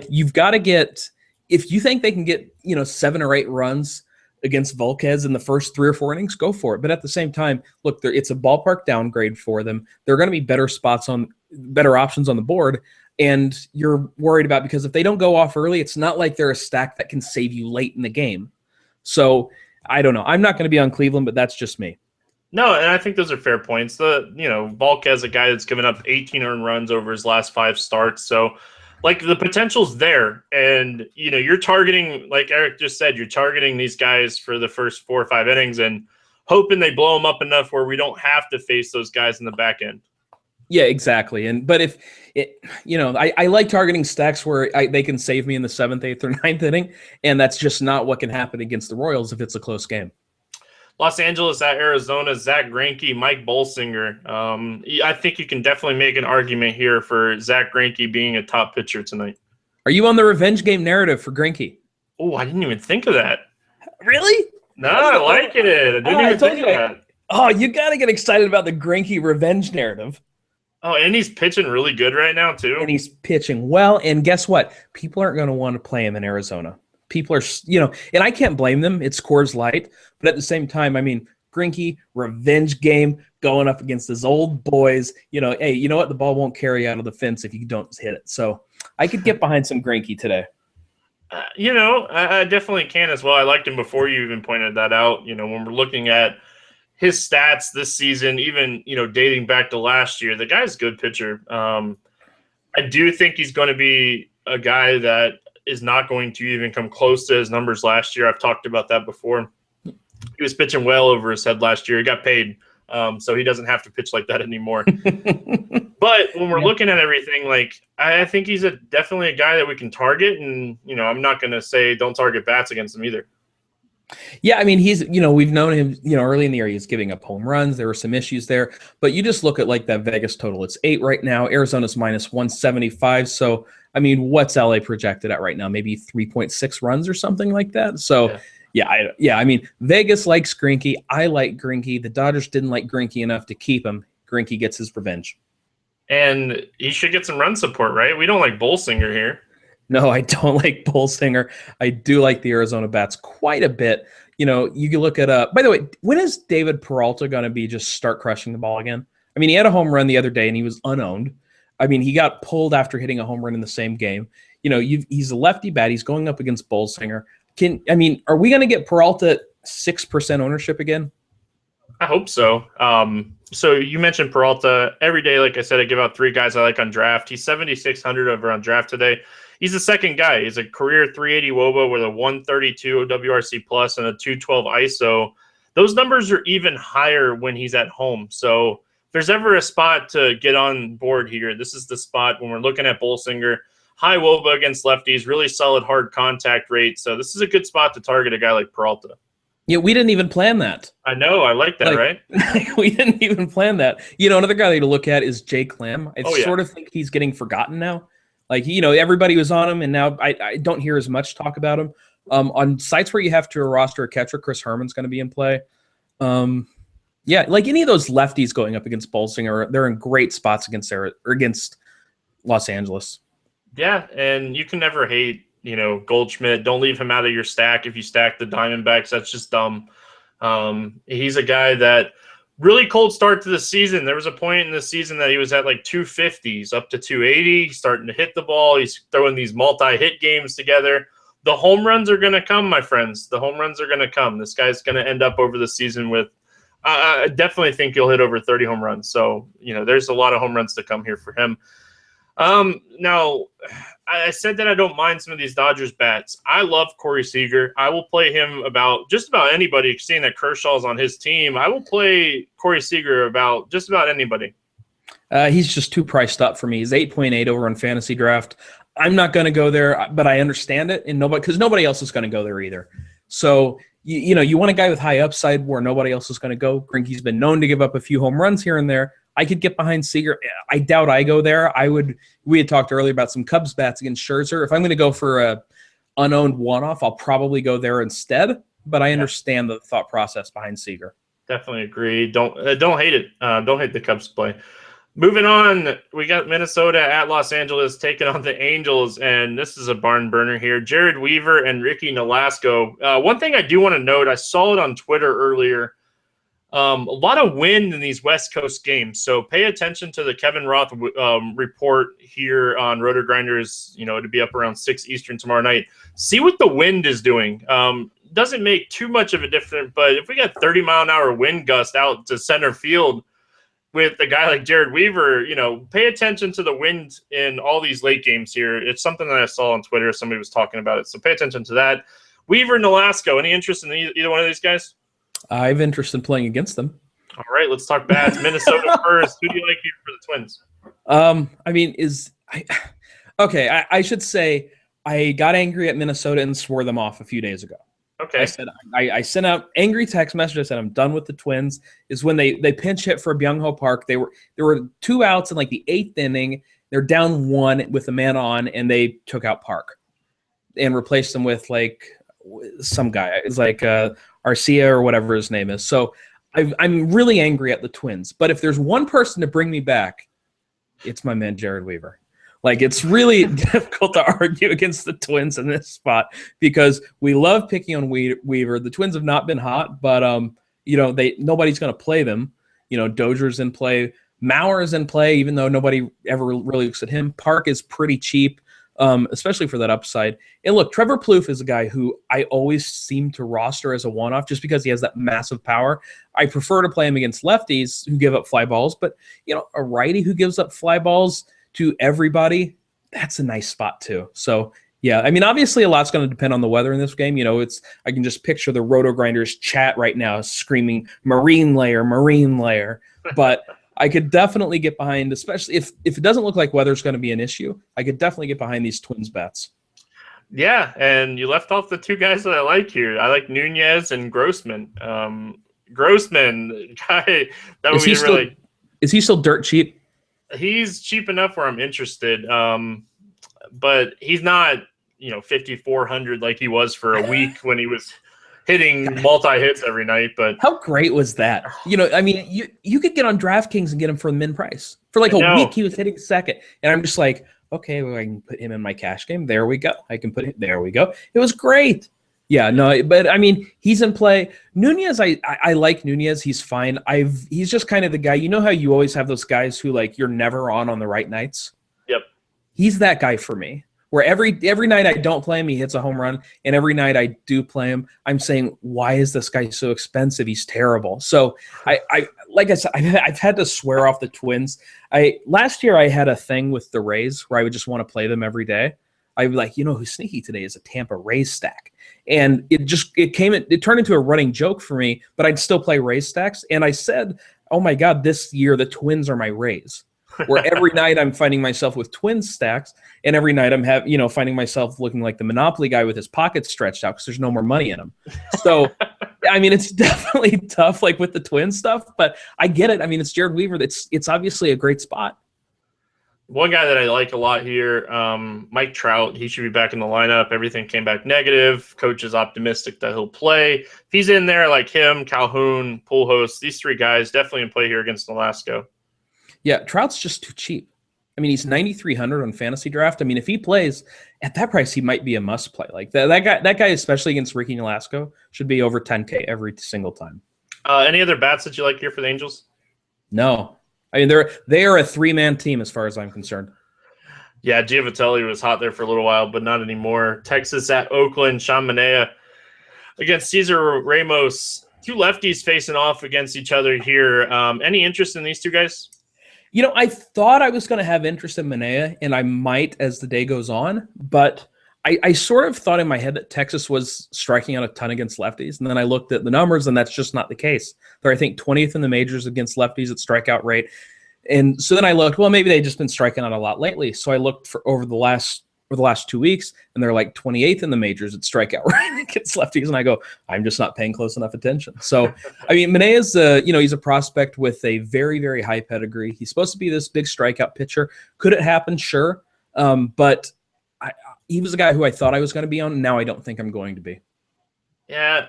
you've got to get if you think they can get 7 or 8 runs against Volquez in the first 3 or 4 innings, go for it. But at the same time, look, it's a ballpark downgrade for them. There are going to be better options on the board. And you're worried about because if they don't go off early, it's not like they're a stack that can save you late in the game. So I don't know. I'm not going to be on Cleveland, but that's just me. No, and I think those are fair points. Volquez, a guy that's given up 18 earned runs over his last 5 starts. So, the potential's there. And, you're targeting, like Eric just said, you're targeting these guys for the first 4 or 5 innings and hoping they blow them up enough where we don't have to face those guys in the back end. Yeah, exactly. But if it, I like targeting stacks where they can save me in the 7th, 8th, or 9th inning, and that's just not what can happen against the Royals if it's a close game. Los Angeles at Arizona, Zach Greinke, Mike Bolsinger. I think you can definitely make an argument here for Zach Greinke being a top pitcher tonight. Are you on the revenge game narrative for Greinke? Oh, I didn't even think of that. Really? No, I like it. I didn't even think of that. Oh, you got to get excited about the Greinke revenge narrative. Oh, and he's pitching really good right now, too. And he's pitching well. And guess what? People aren't going to want to play him in Arizona. People are, and I can't blame them. It's Coors Light. But at the same time, Greinke, revenge game, going up against his old boys. Hey, you know what? The ball won't carry out of the fence if you don't hit it. So I could get behind some Greinke today. I definitely can as well. I liked him before you even pointed that out. When we're looking at his stats this season, even, dating back to last year, the guy's a good pitcher. I do think he's going to be a guy that is not going to even come close to his numbers last year. I've talked about that before. He was pitching well over his head last year. He got paid, so he doesn't have to pitch like that anymore. But when we're looking at everything, I think he's definitely a guy that we can target. And, I'm not going to say don't target bats against him either. Yeah, he's, we've known him, early in the year, he was giving up home runs. There were some issues there. But you just look at that Vegas total. It's 8 right now. Arizona's minus 175. So, what's LA projected at right now? Maybe 3.6 runs or something like that. So, Vegas likes Greinke. I like Greinke. The Dodgers didn't like Greinke enough to keep him. Greinke gets his revenge. And he should get some run support, right? We don't like Bolsinger here. No, I don't like Bolsinger. I do like the Arizona Bats quite a bit. You can look at by the way, when is David Peralta going to be just start crushing the ball again? He had a home run the other day and he was unowned. He got pulled after hitting a home run in the same game. He's a lefty bat. He's going up against Bolsinger. Are we going to get Peralta 6% ownership again? I hope so. So you mentioned Peralta. Every day, like I said, I give out 3 guys I like on draft. He's 7,600 over on draft today. He's the second guy. He's a career 380 WOBA with a 132 WRC plus and a 212 ISO. Those numbers are even higher when he's at home. So if there's ever a spot to get on board here, this is the spot when we're looking at Bolsinger. High WOBA against lefties, really solid hard contact rate. So this is a good spot to target a guy like Peralta. Yeah, we didn't even plan that. I know. I like that, right? We didn't even plan that. Another guy to look at is Jake Lamb. I sort of think he's getting forgotten now. Everybody was on him, and now I don't hear as much talk about him. On sites where you have to roster a catcher, Chris Herman's going to be in play. Any of those lefties going up against Bolsinger, they're in great spots against Los Angeles. Yeah, and you can never hate, Goldschmidt. Don't leave him out of your stack if you stack the Diamondbacks. That's just dumb. He's a guy that really cold start to the season. There was a point in the season that he was at 250s up to 280. He's starting to hit the ball. He's throwing these multi-hit games together. The home runs are going to come, my friends. The home runs are going to come. This guy's going to end up over the season with I definitely think he'll hit over 30 home runs. So, there's a lot of home runs to come here for him. Now, I said that I don't mind some of these Dodgers bats. I love Corey Seager. I will play him about just about anybody. Seeing that Kershaw's on his team, I will play Corey Seager about just about anybody. He's just too priced up for me. He's 8.8 over on Fantasy Draft. I'm not going to go there, but I understand it, and because nobody else is going to go there either. So you want a guy with high upside where nobody else is going to go. Greinke's been known to give up a few home runs here and there. I could get behind Seager. I doubt I go there. We had talked earlier about some Cubs bats against Scherzer. If I'm going to go for a unowned one-off, I'll probably go there instead. But I understand the thought process behind Seager. Definitely agree. Don't hate it. Don't hate the Cubs play. Moving on, we got Minnesota at Los Angeles taking on the Angels, and this is a barn burner here. Jared Weaver and Ricky Nolasco. One thing I do want to note, I saw it on Twitter earlier. A lot of wind in these West Coast games, so pay attention to the Kevin Roth report here on Roto Grinders. To be up around 6 Eastern tomorrow night. See what the wind is doing. Doesn't make too much of a difference, but if we got 30-mile-an-hour wind gust out to center field with a guy like Jared Weaver, pay attention to the wind in all these late games here. It's something that I saw on Twitter. Somebody was talking about it, so pay attention to that. Weaver, Nolasco, any interest in either one of these guys? I have interest in playing against them. All right, let's talk bats. Minnesota first. Who do you like here for the Twins? I should say I got angry at Minnesota and swore them off a few days ago. Okay. I sent out angry text messages. I said I'm done with the Twins. Is when they pinch hit for Byung-Ho Park. There were 2 outs in like the 8th inning. They're down 1 with a man on, and they took out Park and replaced them with like some guy. It's like Arcia or whatever his name is. So I'm really angry at the Twins. But if there's one person to bring me back, it's my man Jared Weaver. Like, it's really difficult to argue against the Twins in this spot because we love picking on Weaver. The Twins have not been hot, but nobody's going to play them. Dozier's in play, Mauer's in play, even though nobody ever really looks at him. Park is pretty cheap, especially for that upside. And look, Trevor Plouffe is a guy who I always seem to roster as a one-off just because he has that massive power. I prefer to play him against lefties who give up fly balls, but a righty who gives up fly balls to everybody, that's a nice spot too. So yeah, obviously a lot's going to depend on the weather in this game. I can just picture the Roto Grinders chat right now screaming marine layer, but I could definitely get behind, especially if it doesn't look like weather's going to be an issue. I could definitely get behind these Twins bets. Yeah, and you left off the 2 guys that I like here. I like Nunez and Grossman. Grossman, guy that would be really. Is he still dirt cheap? He's cheap enough where I'm interested, but he's not, 5,400 like he was for a week when he was hitting multi-hits every night. But how great was that? You could get on DraftKings and get him for the min price. For like a week, he was hitting second. And I'm just like, okay, well, I can put him in my cash game. There we go. There we go. It was great. Yeah, no, but he's in play. Nunez, I like Nunez. He's fine. He's just kind of the guy. You know how you always have those guys who like you're never on the right nights? Yep. He's that guy for me. Where every night I don't play him, he hits a home run, and every night I do play him, I'm saying, why is this guy so expensive? He's terrible. So I like I said, I've had to swear off the Twins. Last year I had a thing with the Rays where I would just want to play them every day. I'd be like, who's sneaky today is a Tampa Rays stack. And it turned into a running joke for me, but I'd still play Rays stacks. And I said, oh my God, this year the Twins are my Rays. Where every night I'm finding myself with Twins stacks, and every night I'm finding myself looking like the Monopoly guy with his pockets stretched out because there's no more money in them. So, it's definitely tough, like with the Twins stuff, but I get it. It's Jared Weaver. It's obviously a great spot. One guy that I like a lot here, Mike Trout, he should be back in the lineup. Everything came back negative. Coach is optimistic that he'll play. If he's in there, like him, Calhoun, Pujols, these 3 guys definitely in play here against Nolasco. Yeah, Trout's just too cheap. He's 9,300 on Fantasy Draft. If he plays at that price, he might be a must play. Like that guy, especially against Ricky Nolasco, should be over 10K every single time. Any other bats that you like here for the Angels? No. They are a 3-man team as far as I'm concerned. Yeah, Giovitelli was hot there for a little while, but not anymore. Texas at Oakland, Sean Manaea against Cesar Ramos. Two lefties facing off against each other here. Any interest in these two guys? I thought I was going to have interest in Manaea, and I might as the day goes on, but I sort of thought in my head that Texas was striking out a ton against lefties, and then I looked at the numbers, and that's just not the case. They're, I think, 20th in the majors against lefties at strikeout rate. And so then I looked, well, maybe they've just been striking out a lot lately. So I looked for over the last 2 weeks, and they're like 28th in the majors at strikeout rate against lefties. And I go, I'm just not paying close enough attention. So, I mean, Manea's, he's a prospect with a very, very high pedigree. He's supposed to be this big strikeout pitcher. Could it happen? Sure. But he was a guy who I thought I was going to be on, and now I don't think I'm going to be. Yeah,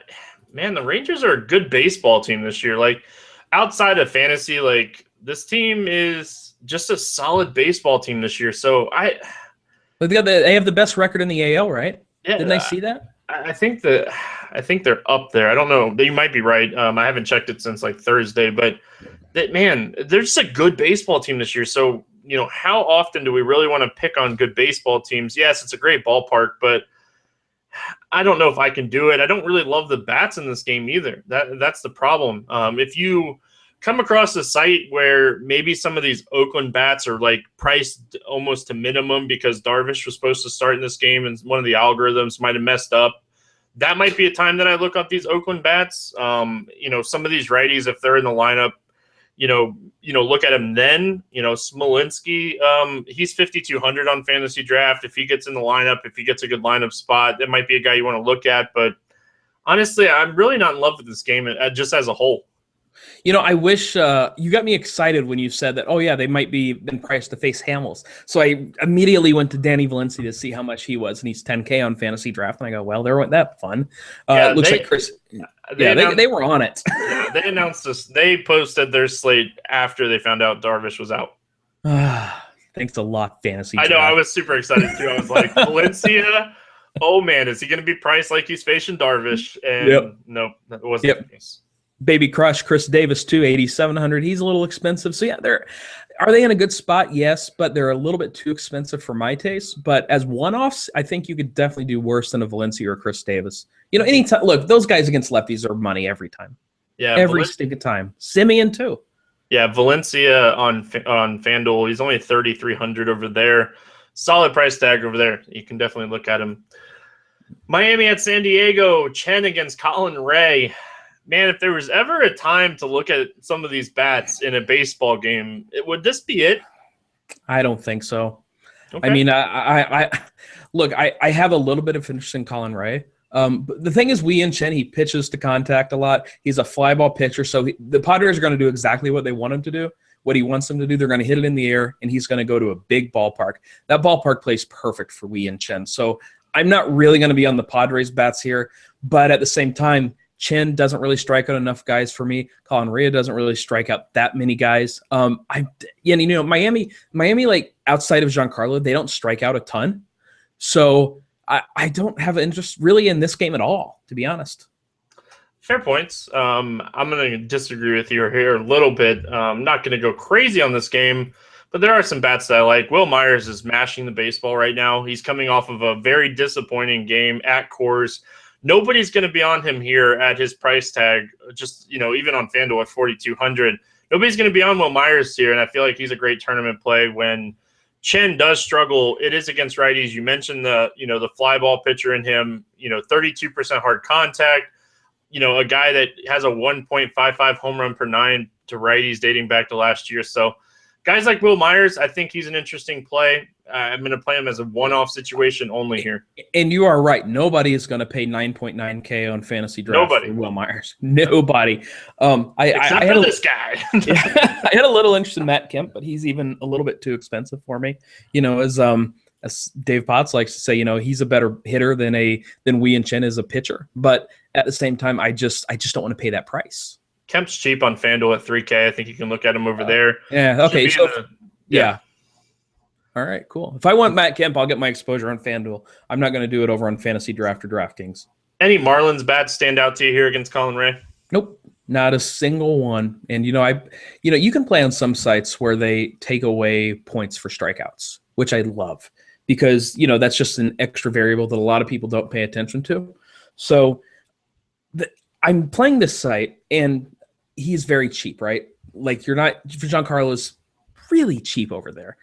man, the Rangers are a good baseball team this year. Like, outside of fantasy, like, this team is just a solid baseball team this year. So they have the best record in the AL, right? Yeah, didn't I see that? I think they're up there. I don't know. You might be right. I haven't checked it since like Thursday, but they're just a good baseball team this year. So, how often do we really want to pick on good baseball teams? Yes, it's a great ballpark, but I don't know if I can do it. I don't really love the bats in this game either. That's the problem. If you come across a site where maybe some of these Oakland bats are like priced almost to minimum because Darvish was supposed to start in this game and one of the algorithms might have messed up, that might be a time that I look up these Oakland bats. Some of these righties, if they're in the lineup, look at him then. Smolinski, he's 5,200 on Fantasy Draft. If he gets in the lineup, if he gets a good lineup spot, that might be a guy you want to look at. But honestly, I'm really not in love with this game just as a whole. I wish you got me excited when you said that, oh, yeah, they might be been priced to face Hamels. So I immediately went to Danny Valencia to see how much he was, and he's 10K on Fantasy Draft. And I go, well, there went that fun. It looks like Chris. They were on it. Yeah, they announced this. They posted their slate after they found out Darvish was out. Thanks a lot, Fantasy Draft. I know. I was super excited, too. I was like, Valencia, oh, man, is he going to be priced like he's facing Darvish? And nope, that wasn't the case. Baby Crush, Chris Davis, too, 8,700. He's a little expensive. So, yeah, are they in a good spot? Yes, but they're a little bit too expensive for my taste. But as one-offs, I think you could definitely do worse than a Valencia or Chris Davis. Anytime. Look, those guys against lefties are money every time. Yeah, every stinking time. Simeon, too. Yeah, Valencia on FanDuel, he's only 3,300 over there. Solid price tag over there. You can definitely look at him. Miami at San Diego. Chen against Colin Ray. Man, if there was ever a time to look at some of these bats in a baseball game, would this be it? I don't think so. Okay. I mean, I have a little bit of interest in Colin Ray. But the thing is, Wei-Yin Chen, he pitches to contact a lot. He's a fly ball pitcher, so the Padres are going to do exactly what they want him to do. What he wants them to do, they're going to hit it in the air, and he's going to go to a big ballpark. That ballpark plays perfect for Wei-Yin Chen. So I'm not really going to be on the Padres bats here, but at the same time, Chen doesn't really strike out enough guys for me. Colin Rea doesn't really strike out that many guys. Miami, like outside of Giancarlo, they don't strike out a ton. So I don't have an interest really in this game at all, to be honest. Fair points. I'm going to disagree with you here a little bit. I'm not going to go crazy on this game, but there are some bats that I like. Will Myers is mashing the baseball right now. He's coming off of a very disappointing game at Coors. Nobody's going to be on him here at his price tag, just, even on FanDuel at 4,200. Nobody's going to be on Will Myers here, and I feel like he's a great tournament play. When Chen does struggle, it is against righties. You mentioned the fly ball pitcher in him, 32% hard contact, a guy that has a 1.55 home run per nine to righties dating back to last year. So guys like Will Myers, I think he's an interesting play. I'm going to play him as a one-off situation only here. And you are right. Nobody is going to pay 9.9K on Fantasy Draft for Will Myers. Nobody. Except for this guy. I had a little interest in Matt Kemp, but he's even a little bit too expensive for me. As Dave Potts likes to say, he's a better hitter than Wei-Yin Chen is a pitcher. But at the same time, I just don't want to pay that price. Kemp's cheap on FanDuel at 3K. I think you can look at him over there. Yeah. Okay. So yeah. All right, cool. If I want Matt Kemp, I'll get my exposure on FanDuel. I'm not going to do it over on Fantasy Draft or DraftKings. Any Marlins bats stand out to you here against Colin Ray? Nope, not a single one. And you can play on some sites where they take away points for strikeouts, which I love because that's just an extra variable that a lot of people don't pay attention to. So I'm playing this site, and he's very cheap, right? Like Giancarlo's really cheap over there.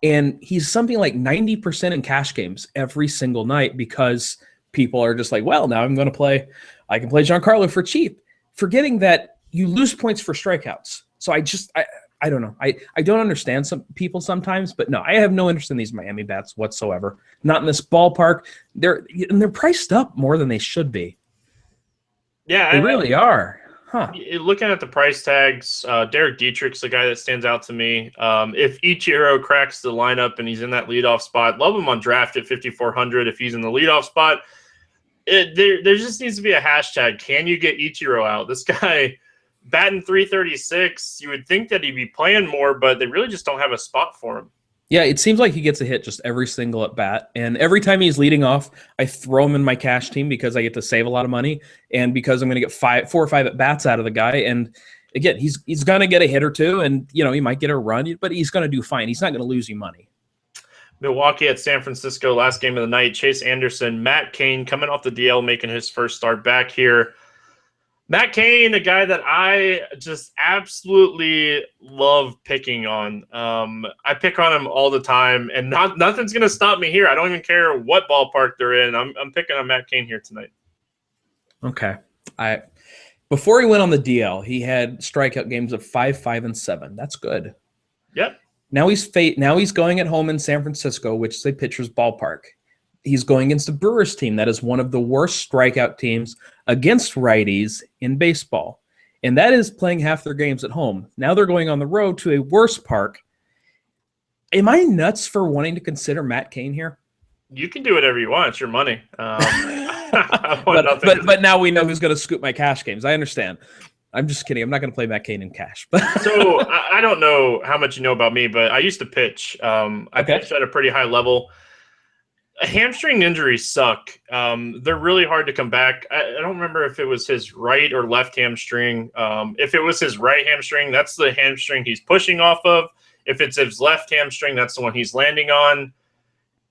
And he's something like 90% in cash games every single night because people are just like, well, now I can play Giancarlo for cheap, forgetting that you lose points for strikeouts. So I don't know. I don't understand some people sometimes, but no, I have no interest in these Miami bats whatsoever. Not in this ballpark. They're priced up more than they should be. Yeah, they really are. Huh. Looking at the price tags, Derek Dietrich's the guy that stands out to me. If Ichiro cracks the lineup and he's in that leadoff spot, love him on draft at 5,400 if he's in the leadoff spot. There just needs to be a hashtag. Can you get Ichiro out? This guy batting 336. You would think that he'd be playing more, but they really just don't have a spot for him. Yeah, it seems like he gets a hit just every single at bat. And every time he's leading off, I throw him in my cash team because I get to save a lot of money and because I'm going to get 4 or 5 at bats out of the guy. And again, he's going to get a hit or two, and he might get a run, but he's going to do fine. He's not going to lose you money. Milwaukee at San Francisco, last game of the night. Chase Anderson, Matt Cain coming off the DL, making his first start back here. Matt Cain, a guy that I just absolutely love picking on. I pick on him all the time, and nothing's going to stop me here. I don't even care what ballpark they're in. I'm picking on Matt Cain here tonight. Okay. Before he went on the DL, he had strikeout games of 5, 5, and 7. That's good. Yep. Now he's going at home in San Francisco, which is a pitcher's ballpark. He's going against a Brewers team that is one of the worst strikeout teams against righties in baseball. And that is playing half their games at home. Now they're going on the road to a worse park. Am I nuts for wanting to consider Matt Cain here? You can do whatever you want. It's your money. But now we know who's going to scoop my cash games. I understand. I'm just kidding. I'm not going to play Matt Cain in cash. So I don't know how much you know about me, but I used to pitch. I pitched at a pretty high level. Hamstring injuries suck. They're really hard to come back. I don't remember if it was his right or left hamstring. If it was his right hamstring, that's the hamstring he's pushing off of. If it's his left hamstring, that's the one he's landing on.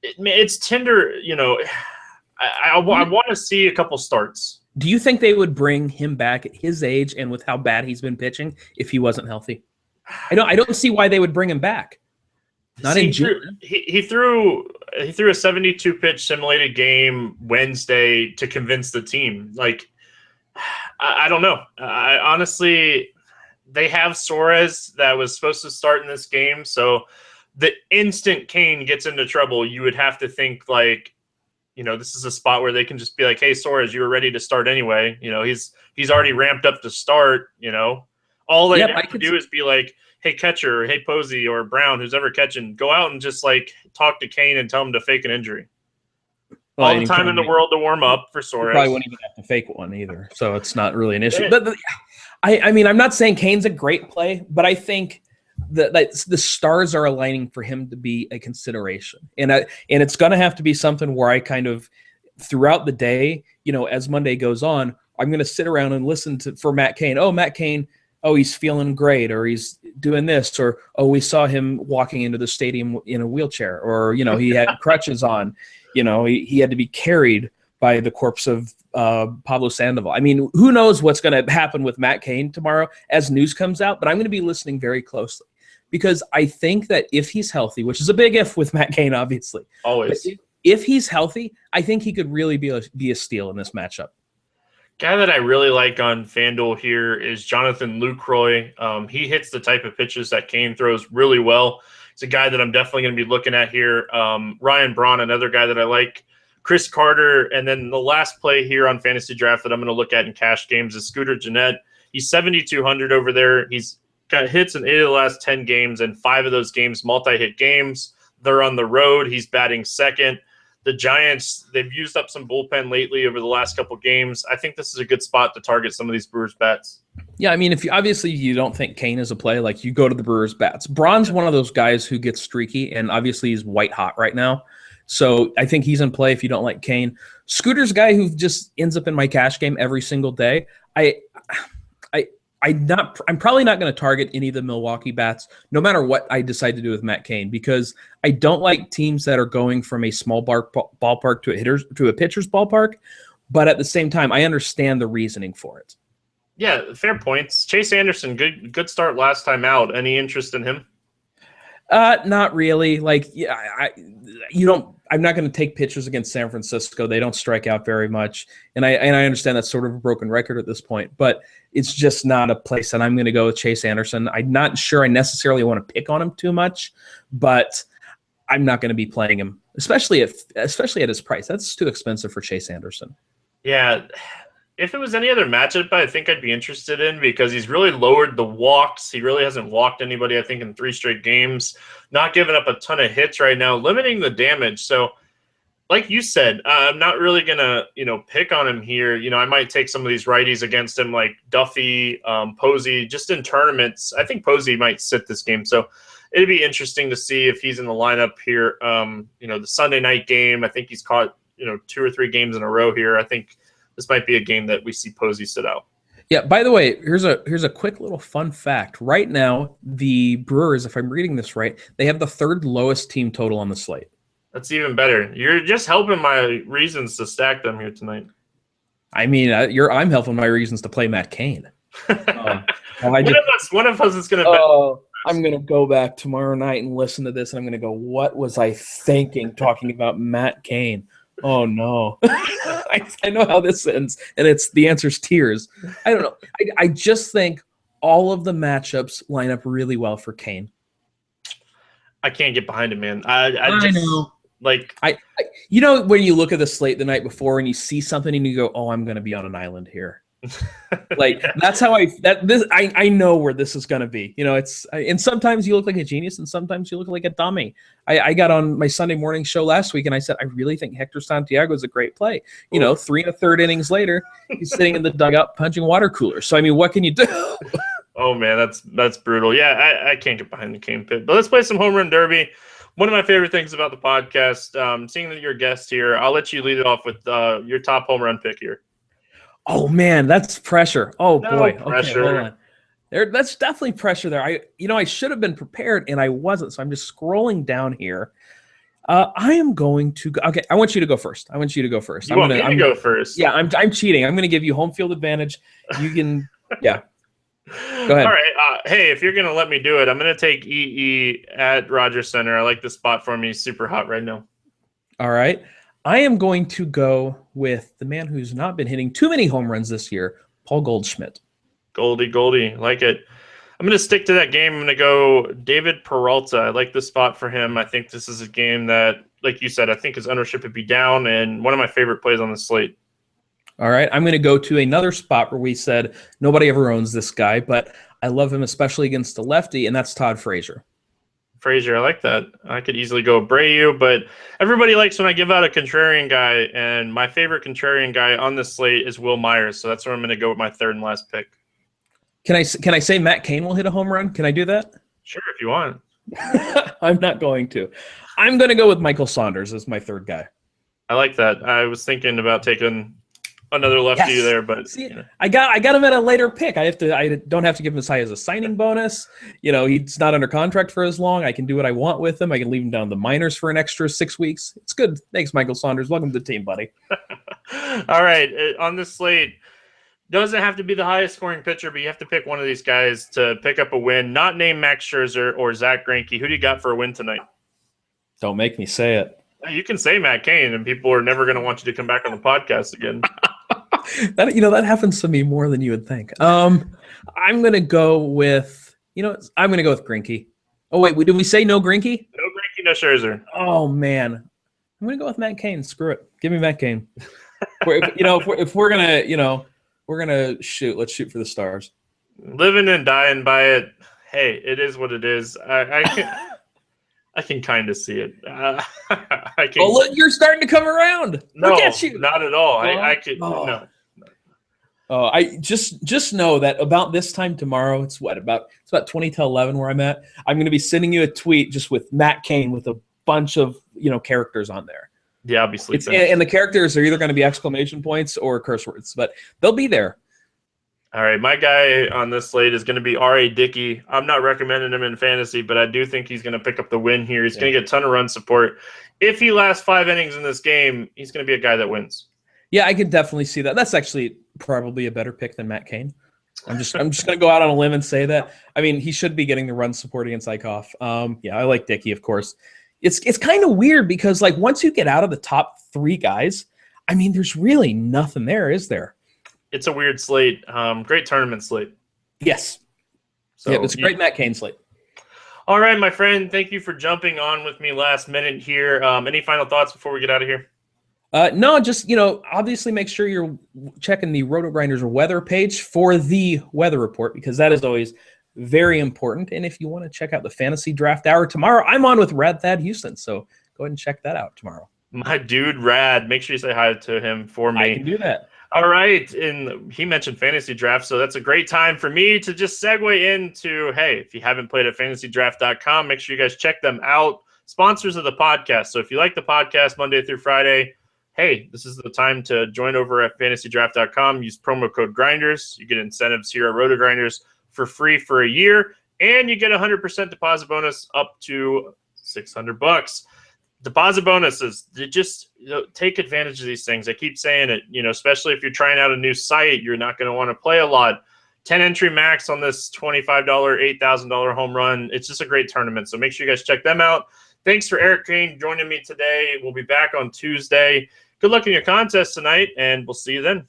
It's tender, I want to see a couple starts. Do you think they would bring him back at his age and with how bad he's been pitching if he wasn't healthy? I don't see why they would bring him back. Not in June. He threw a 72 pitch simulated game Wednesday to convince the team. Like, I don't know. I honestly, they have Suarez that was supposed to start in this game. So the instant Cain gets into trouble, you would have to think like, this is a spot where they can just be like, hey, Suarez, you were ready to start anyway. He's already ramped up to start, All they have to do is be like, hey, catcher, or hey, Posey, or Brown, who's ever catching, go out and just like talk to Cain and tell him to fake an injury. All the time in the world to warm up for Suarez. Probably wouldn't even have to fake one either, so it's not really an issue. But I mean, I'm not saying Cain's a great play, but I think that the stars are aligning for him to be a consideration, and it's going to have to be something where I kind of throughout the day, as Monday goes on, I'm going to sit around and listen for Matt Cain. Oh, Matt Cain. Oh, he's feeling great, or he's doing this, or oh, we saw him walking into the stadium in a wheelchair, or he had crutches on, he had to be carried by the corpse of Pablo Sandoval. I mean, who knows what's going to happen with Matt Cain tomorrow as news comes out, but I'm going to be listening very closely because I think that if he's healthy, which is a big if with Matt Cain, obviously, always, if he's healthy, I think he could really be a steal in this matchup. Guy that I really like on FanDuel here is Jonathan Lucroy. He hits the type of pitches that Cain throws really well. He's a guy that I'm definitely going to be looking at here. Ryan Braun, another guy that I like. Chris Carter, and then the last play here on Fantasy Draft that I'm going to look at in cash games is Scooter Gennett. He's 7,200 over there. He's got hits in 8 of the last 10 games, and 5 of those games multi-hit games. They're on the road. He's batting second. The Giants, they've used up some bullpen lately over the last couple games. I think this is a good spot to target some of these Brewers bats. Yeah, I mean, if you don't think Cain is a play, like you go to the Brewers bats. Braun's one of those guys who gets streaky, and obviously he's white hot right now. So I think he's in play if you don't like Cain. Scooter's a guy who just ends up in my cash game every single day. I'm probably not going to target any of the Milwaukee bats, no matter what I decide to do with Matt Cain, because I don't like teams that are going from a small ballpark to a pitcher's ballpark, but at the same time, I understand the reasoning for it. Yeah, fair points. Chase Anderson, good start last time out. Any interest in him? Not really. Like, yeah, I'm not going to take pitchers against San Francisco. They don't strike out very much, and I understand that's sort of a broken record at this point. But it's just not a place that I'm going to go with Chase Anderson. I'm not sure I necessarily want to pick on him too much, but I'm not going to be playing him, especially at his price. That's too expensive for Chase Anderson. Yeah. If it was any other matchup, I think I'd be interested in, because he's really lowered the walks. He really hasn't walked anybody, I think, in 3 straight games. Not giving up a ton of hits right now, limiting the damage. So, like you said, I'm not really going to, pick on him here. I might take some of these righties against him, like Duffy, Posey, just in tournaments. I think Posey might sit this game. So it'd be interesting to see if he's in the lineup here. The Sunday night game, I think he's caught, 2 or 3 games in a row here. I think this might be a game that we see Posey sit out. Yeah, by the way, here's a quick little fun fact. Right now, the Brewers, if I'm reading this right, they have the 3rd lowest team total on the slate. That's even better. You're just helping my reasons to stack them here tonight. I mean, I'm helping my reasons to play Matt Cain. One of us is going to bet. I'm going to go back tomorrow night and listen to this, and I'm going to go, what was I thinking talking about Matt Cain? Oh, no. I know how this ends, and the answer's tears. I don't know. I just think all of the matchups line up really well for Cain. I can't get behind him, man. I know. Like, when you look at the slate the night before and you see something and you go, oh, I'm going to be on an island here. Like, that's how I know where this is going to be. And sometimes you look like a genius and sometimes you look like a dummy. I got on my Sunday morning show last week and I said, I really think Hector Santiago is a great play. 3 1/3 innings later, he's sitting in the dugout punching water coolers. So, I mean, what can you do? Oh, man, that's brutal. Yeah, I can't get behind the Cain pit. But let's play some home run derby. One of my favorite things about the podcast, seeing that you're a guest here, I'll let you lead it off with your top home run pick here. Oh, man, that's pressure. Oh, no boy. Pressure. Okay, hold on. That's definitely pressure there. I should have been prepared, and I wasn't, so I'm just scrolling down here. I am going to go. Okay, I want you to go first. You want me to go first? Yeah, I'm cheating. I'm going to give you home field advantage. You can, yeah. Go ahead. All right. Hey, if you're going to let me do it, I'm going to take EE at Rogers Center. I like the spot for him. He's super hot right now. All right. I am going to go with the man who's not been hitting too many home runs this year, Paul Goldschmidt. Goldie. Like it. I'm going to stick to that game. I'm going to go David Peralta. I like the spot for him. I think this is a game that, like you said, I think his ownership would be down, and one of my favorite plays on the slate. All right, I'm going to go to another spot where we said nobody ever owns this guy, but I love him especially against the lefty, and that's Todd Frazier. Frazier, I like that. I could easily go Abreu, but everybody likes when I give out a contrarian guy, and my favorite contrarian guy on this slate is Will Myers, so that's where I'm going to go with my 3rd and last pick. Can I say Matt Cain will hit a home run? Can I do that? Sure, if you want. I'm not going to. I'm going to go with Michael Saunders as my 3rd guy. I like that. I was thinking about taking another lefty there, but see, I got him at a later pick. I don't have to give him as high as a signing bonus. He's not under contract for as long. I can do what I want with him. I can leave him down the minors for an extra 6 weeks. It's good. Thanks, Michael Saunders. Welcome to the team, buddy. All right, on this slate, doesn't have to be the highest scoring pitcher, but you have to pick one of these guys to pick up a win. Not named Max Scherzer or Zach Greinke. Who do you got for a win tonight? Don't make me say it. You can say Matt Cain, and people are never going to want you to come back on the podcast again. That happens to me more than you would think. I'm gonna go with Greinke. Oh wait, did we say no Greinke? No Greinke, no Scherzer. Oh man, I'm gonna go with Matt Cain. Screw it, give me Matt Cain. if we're gonna shoot, let's shoot for the stars. Living and dying by it. Hey, it is what it is. I can kind of see it. I can. Oh, look, you're starting to come around. No, look at you. Not at all. I could no. Oh, I just know that about this time tomorrow, it's about 20 till 11 where I'm at. I'm going to be sending you a tweet just with Matt Cain with a bunch of characters on there. Yeah, I'll be sleeping. And the characters are either going to be exclamation points or curse words, but they'll be there. All right, my guy on this slate is going to be R.A. Dickey. I'm not recommending him in fantasy, but I do think he's going to pick up the win here. He's going to get a ton of run support. If he lasts 5 innings in this game, he's going to be a guy that wins. Yeah, I could definitely see that. That's actually probably a better pick than Matt Cain. I'm just going to go out on a limb and say that. I mean, he should be getting the run support against Eichhoff. Yeah, I like Dickey, of course. It's kind of weird because like once you get out of the top 3 guys, I mean, there's really nothing there, is there? It's a weird slate. Great tournament slate. Yes. So yeah, it's a great Matt Cain slate. All right, my friend. Thank you for jumping on with me last minute here. Any final thoughts before we get out of here? No, just, obviously make sure you're checking the RotoGrinders weather page for the weather report, because that is always very important. And if you want to check out the Fantasy Draft Hour tomorrow, I'm on with Rad Thad Houston. So go ahead and check that out tomorrow. My dude, Rad. Make sure you say hi to him for me. I can do that. All right. And he mentioned fantasy draft, so that's a great time for me to just segue into, hey, if you haven't played at fantasydraft.com, make sure you guys check them out. Sponsors of the podcast. So if you like the podcast Monday through Friday, hey, this is the time to join over at fantasydraft.com. Use promo code Grinders. You get incentives here at RotoGrinders for free for a year, and you get a 100% deposit bonus up to $600. Deposit bonuses, just take advantage of these things. I keep saying it, especially if you're trying out a new site, you're not going to want to play a lot. 10 entry max on this $25, $8,000 home run. It's just a great tournament. So make sure you guys check them out. Thanks for Eric Cain joining me today. We'll be back on Tuesday. Good luck in your contest tonight, and we'll see you then.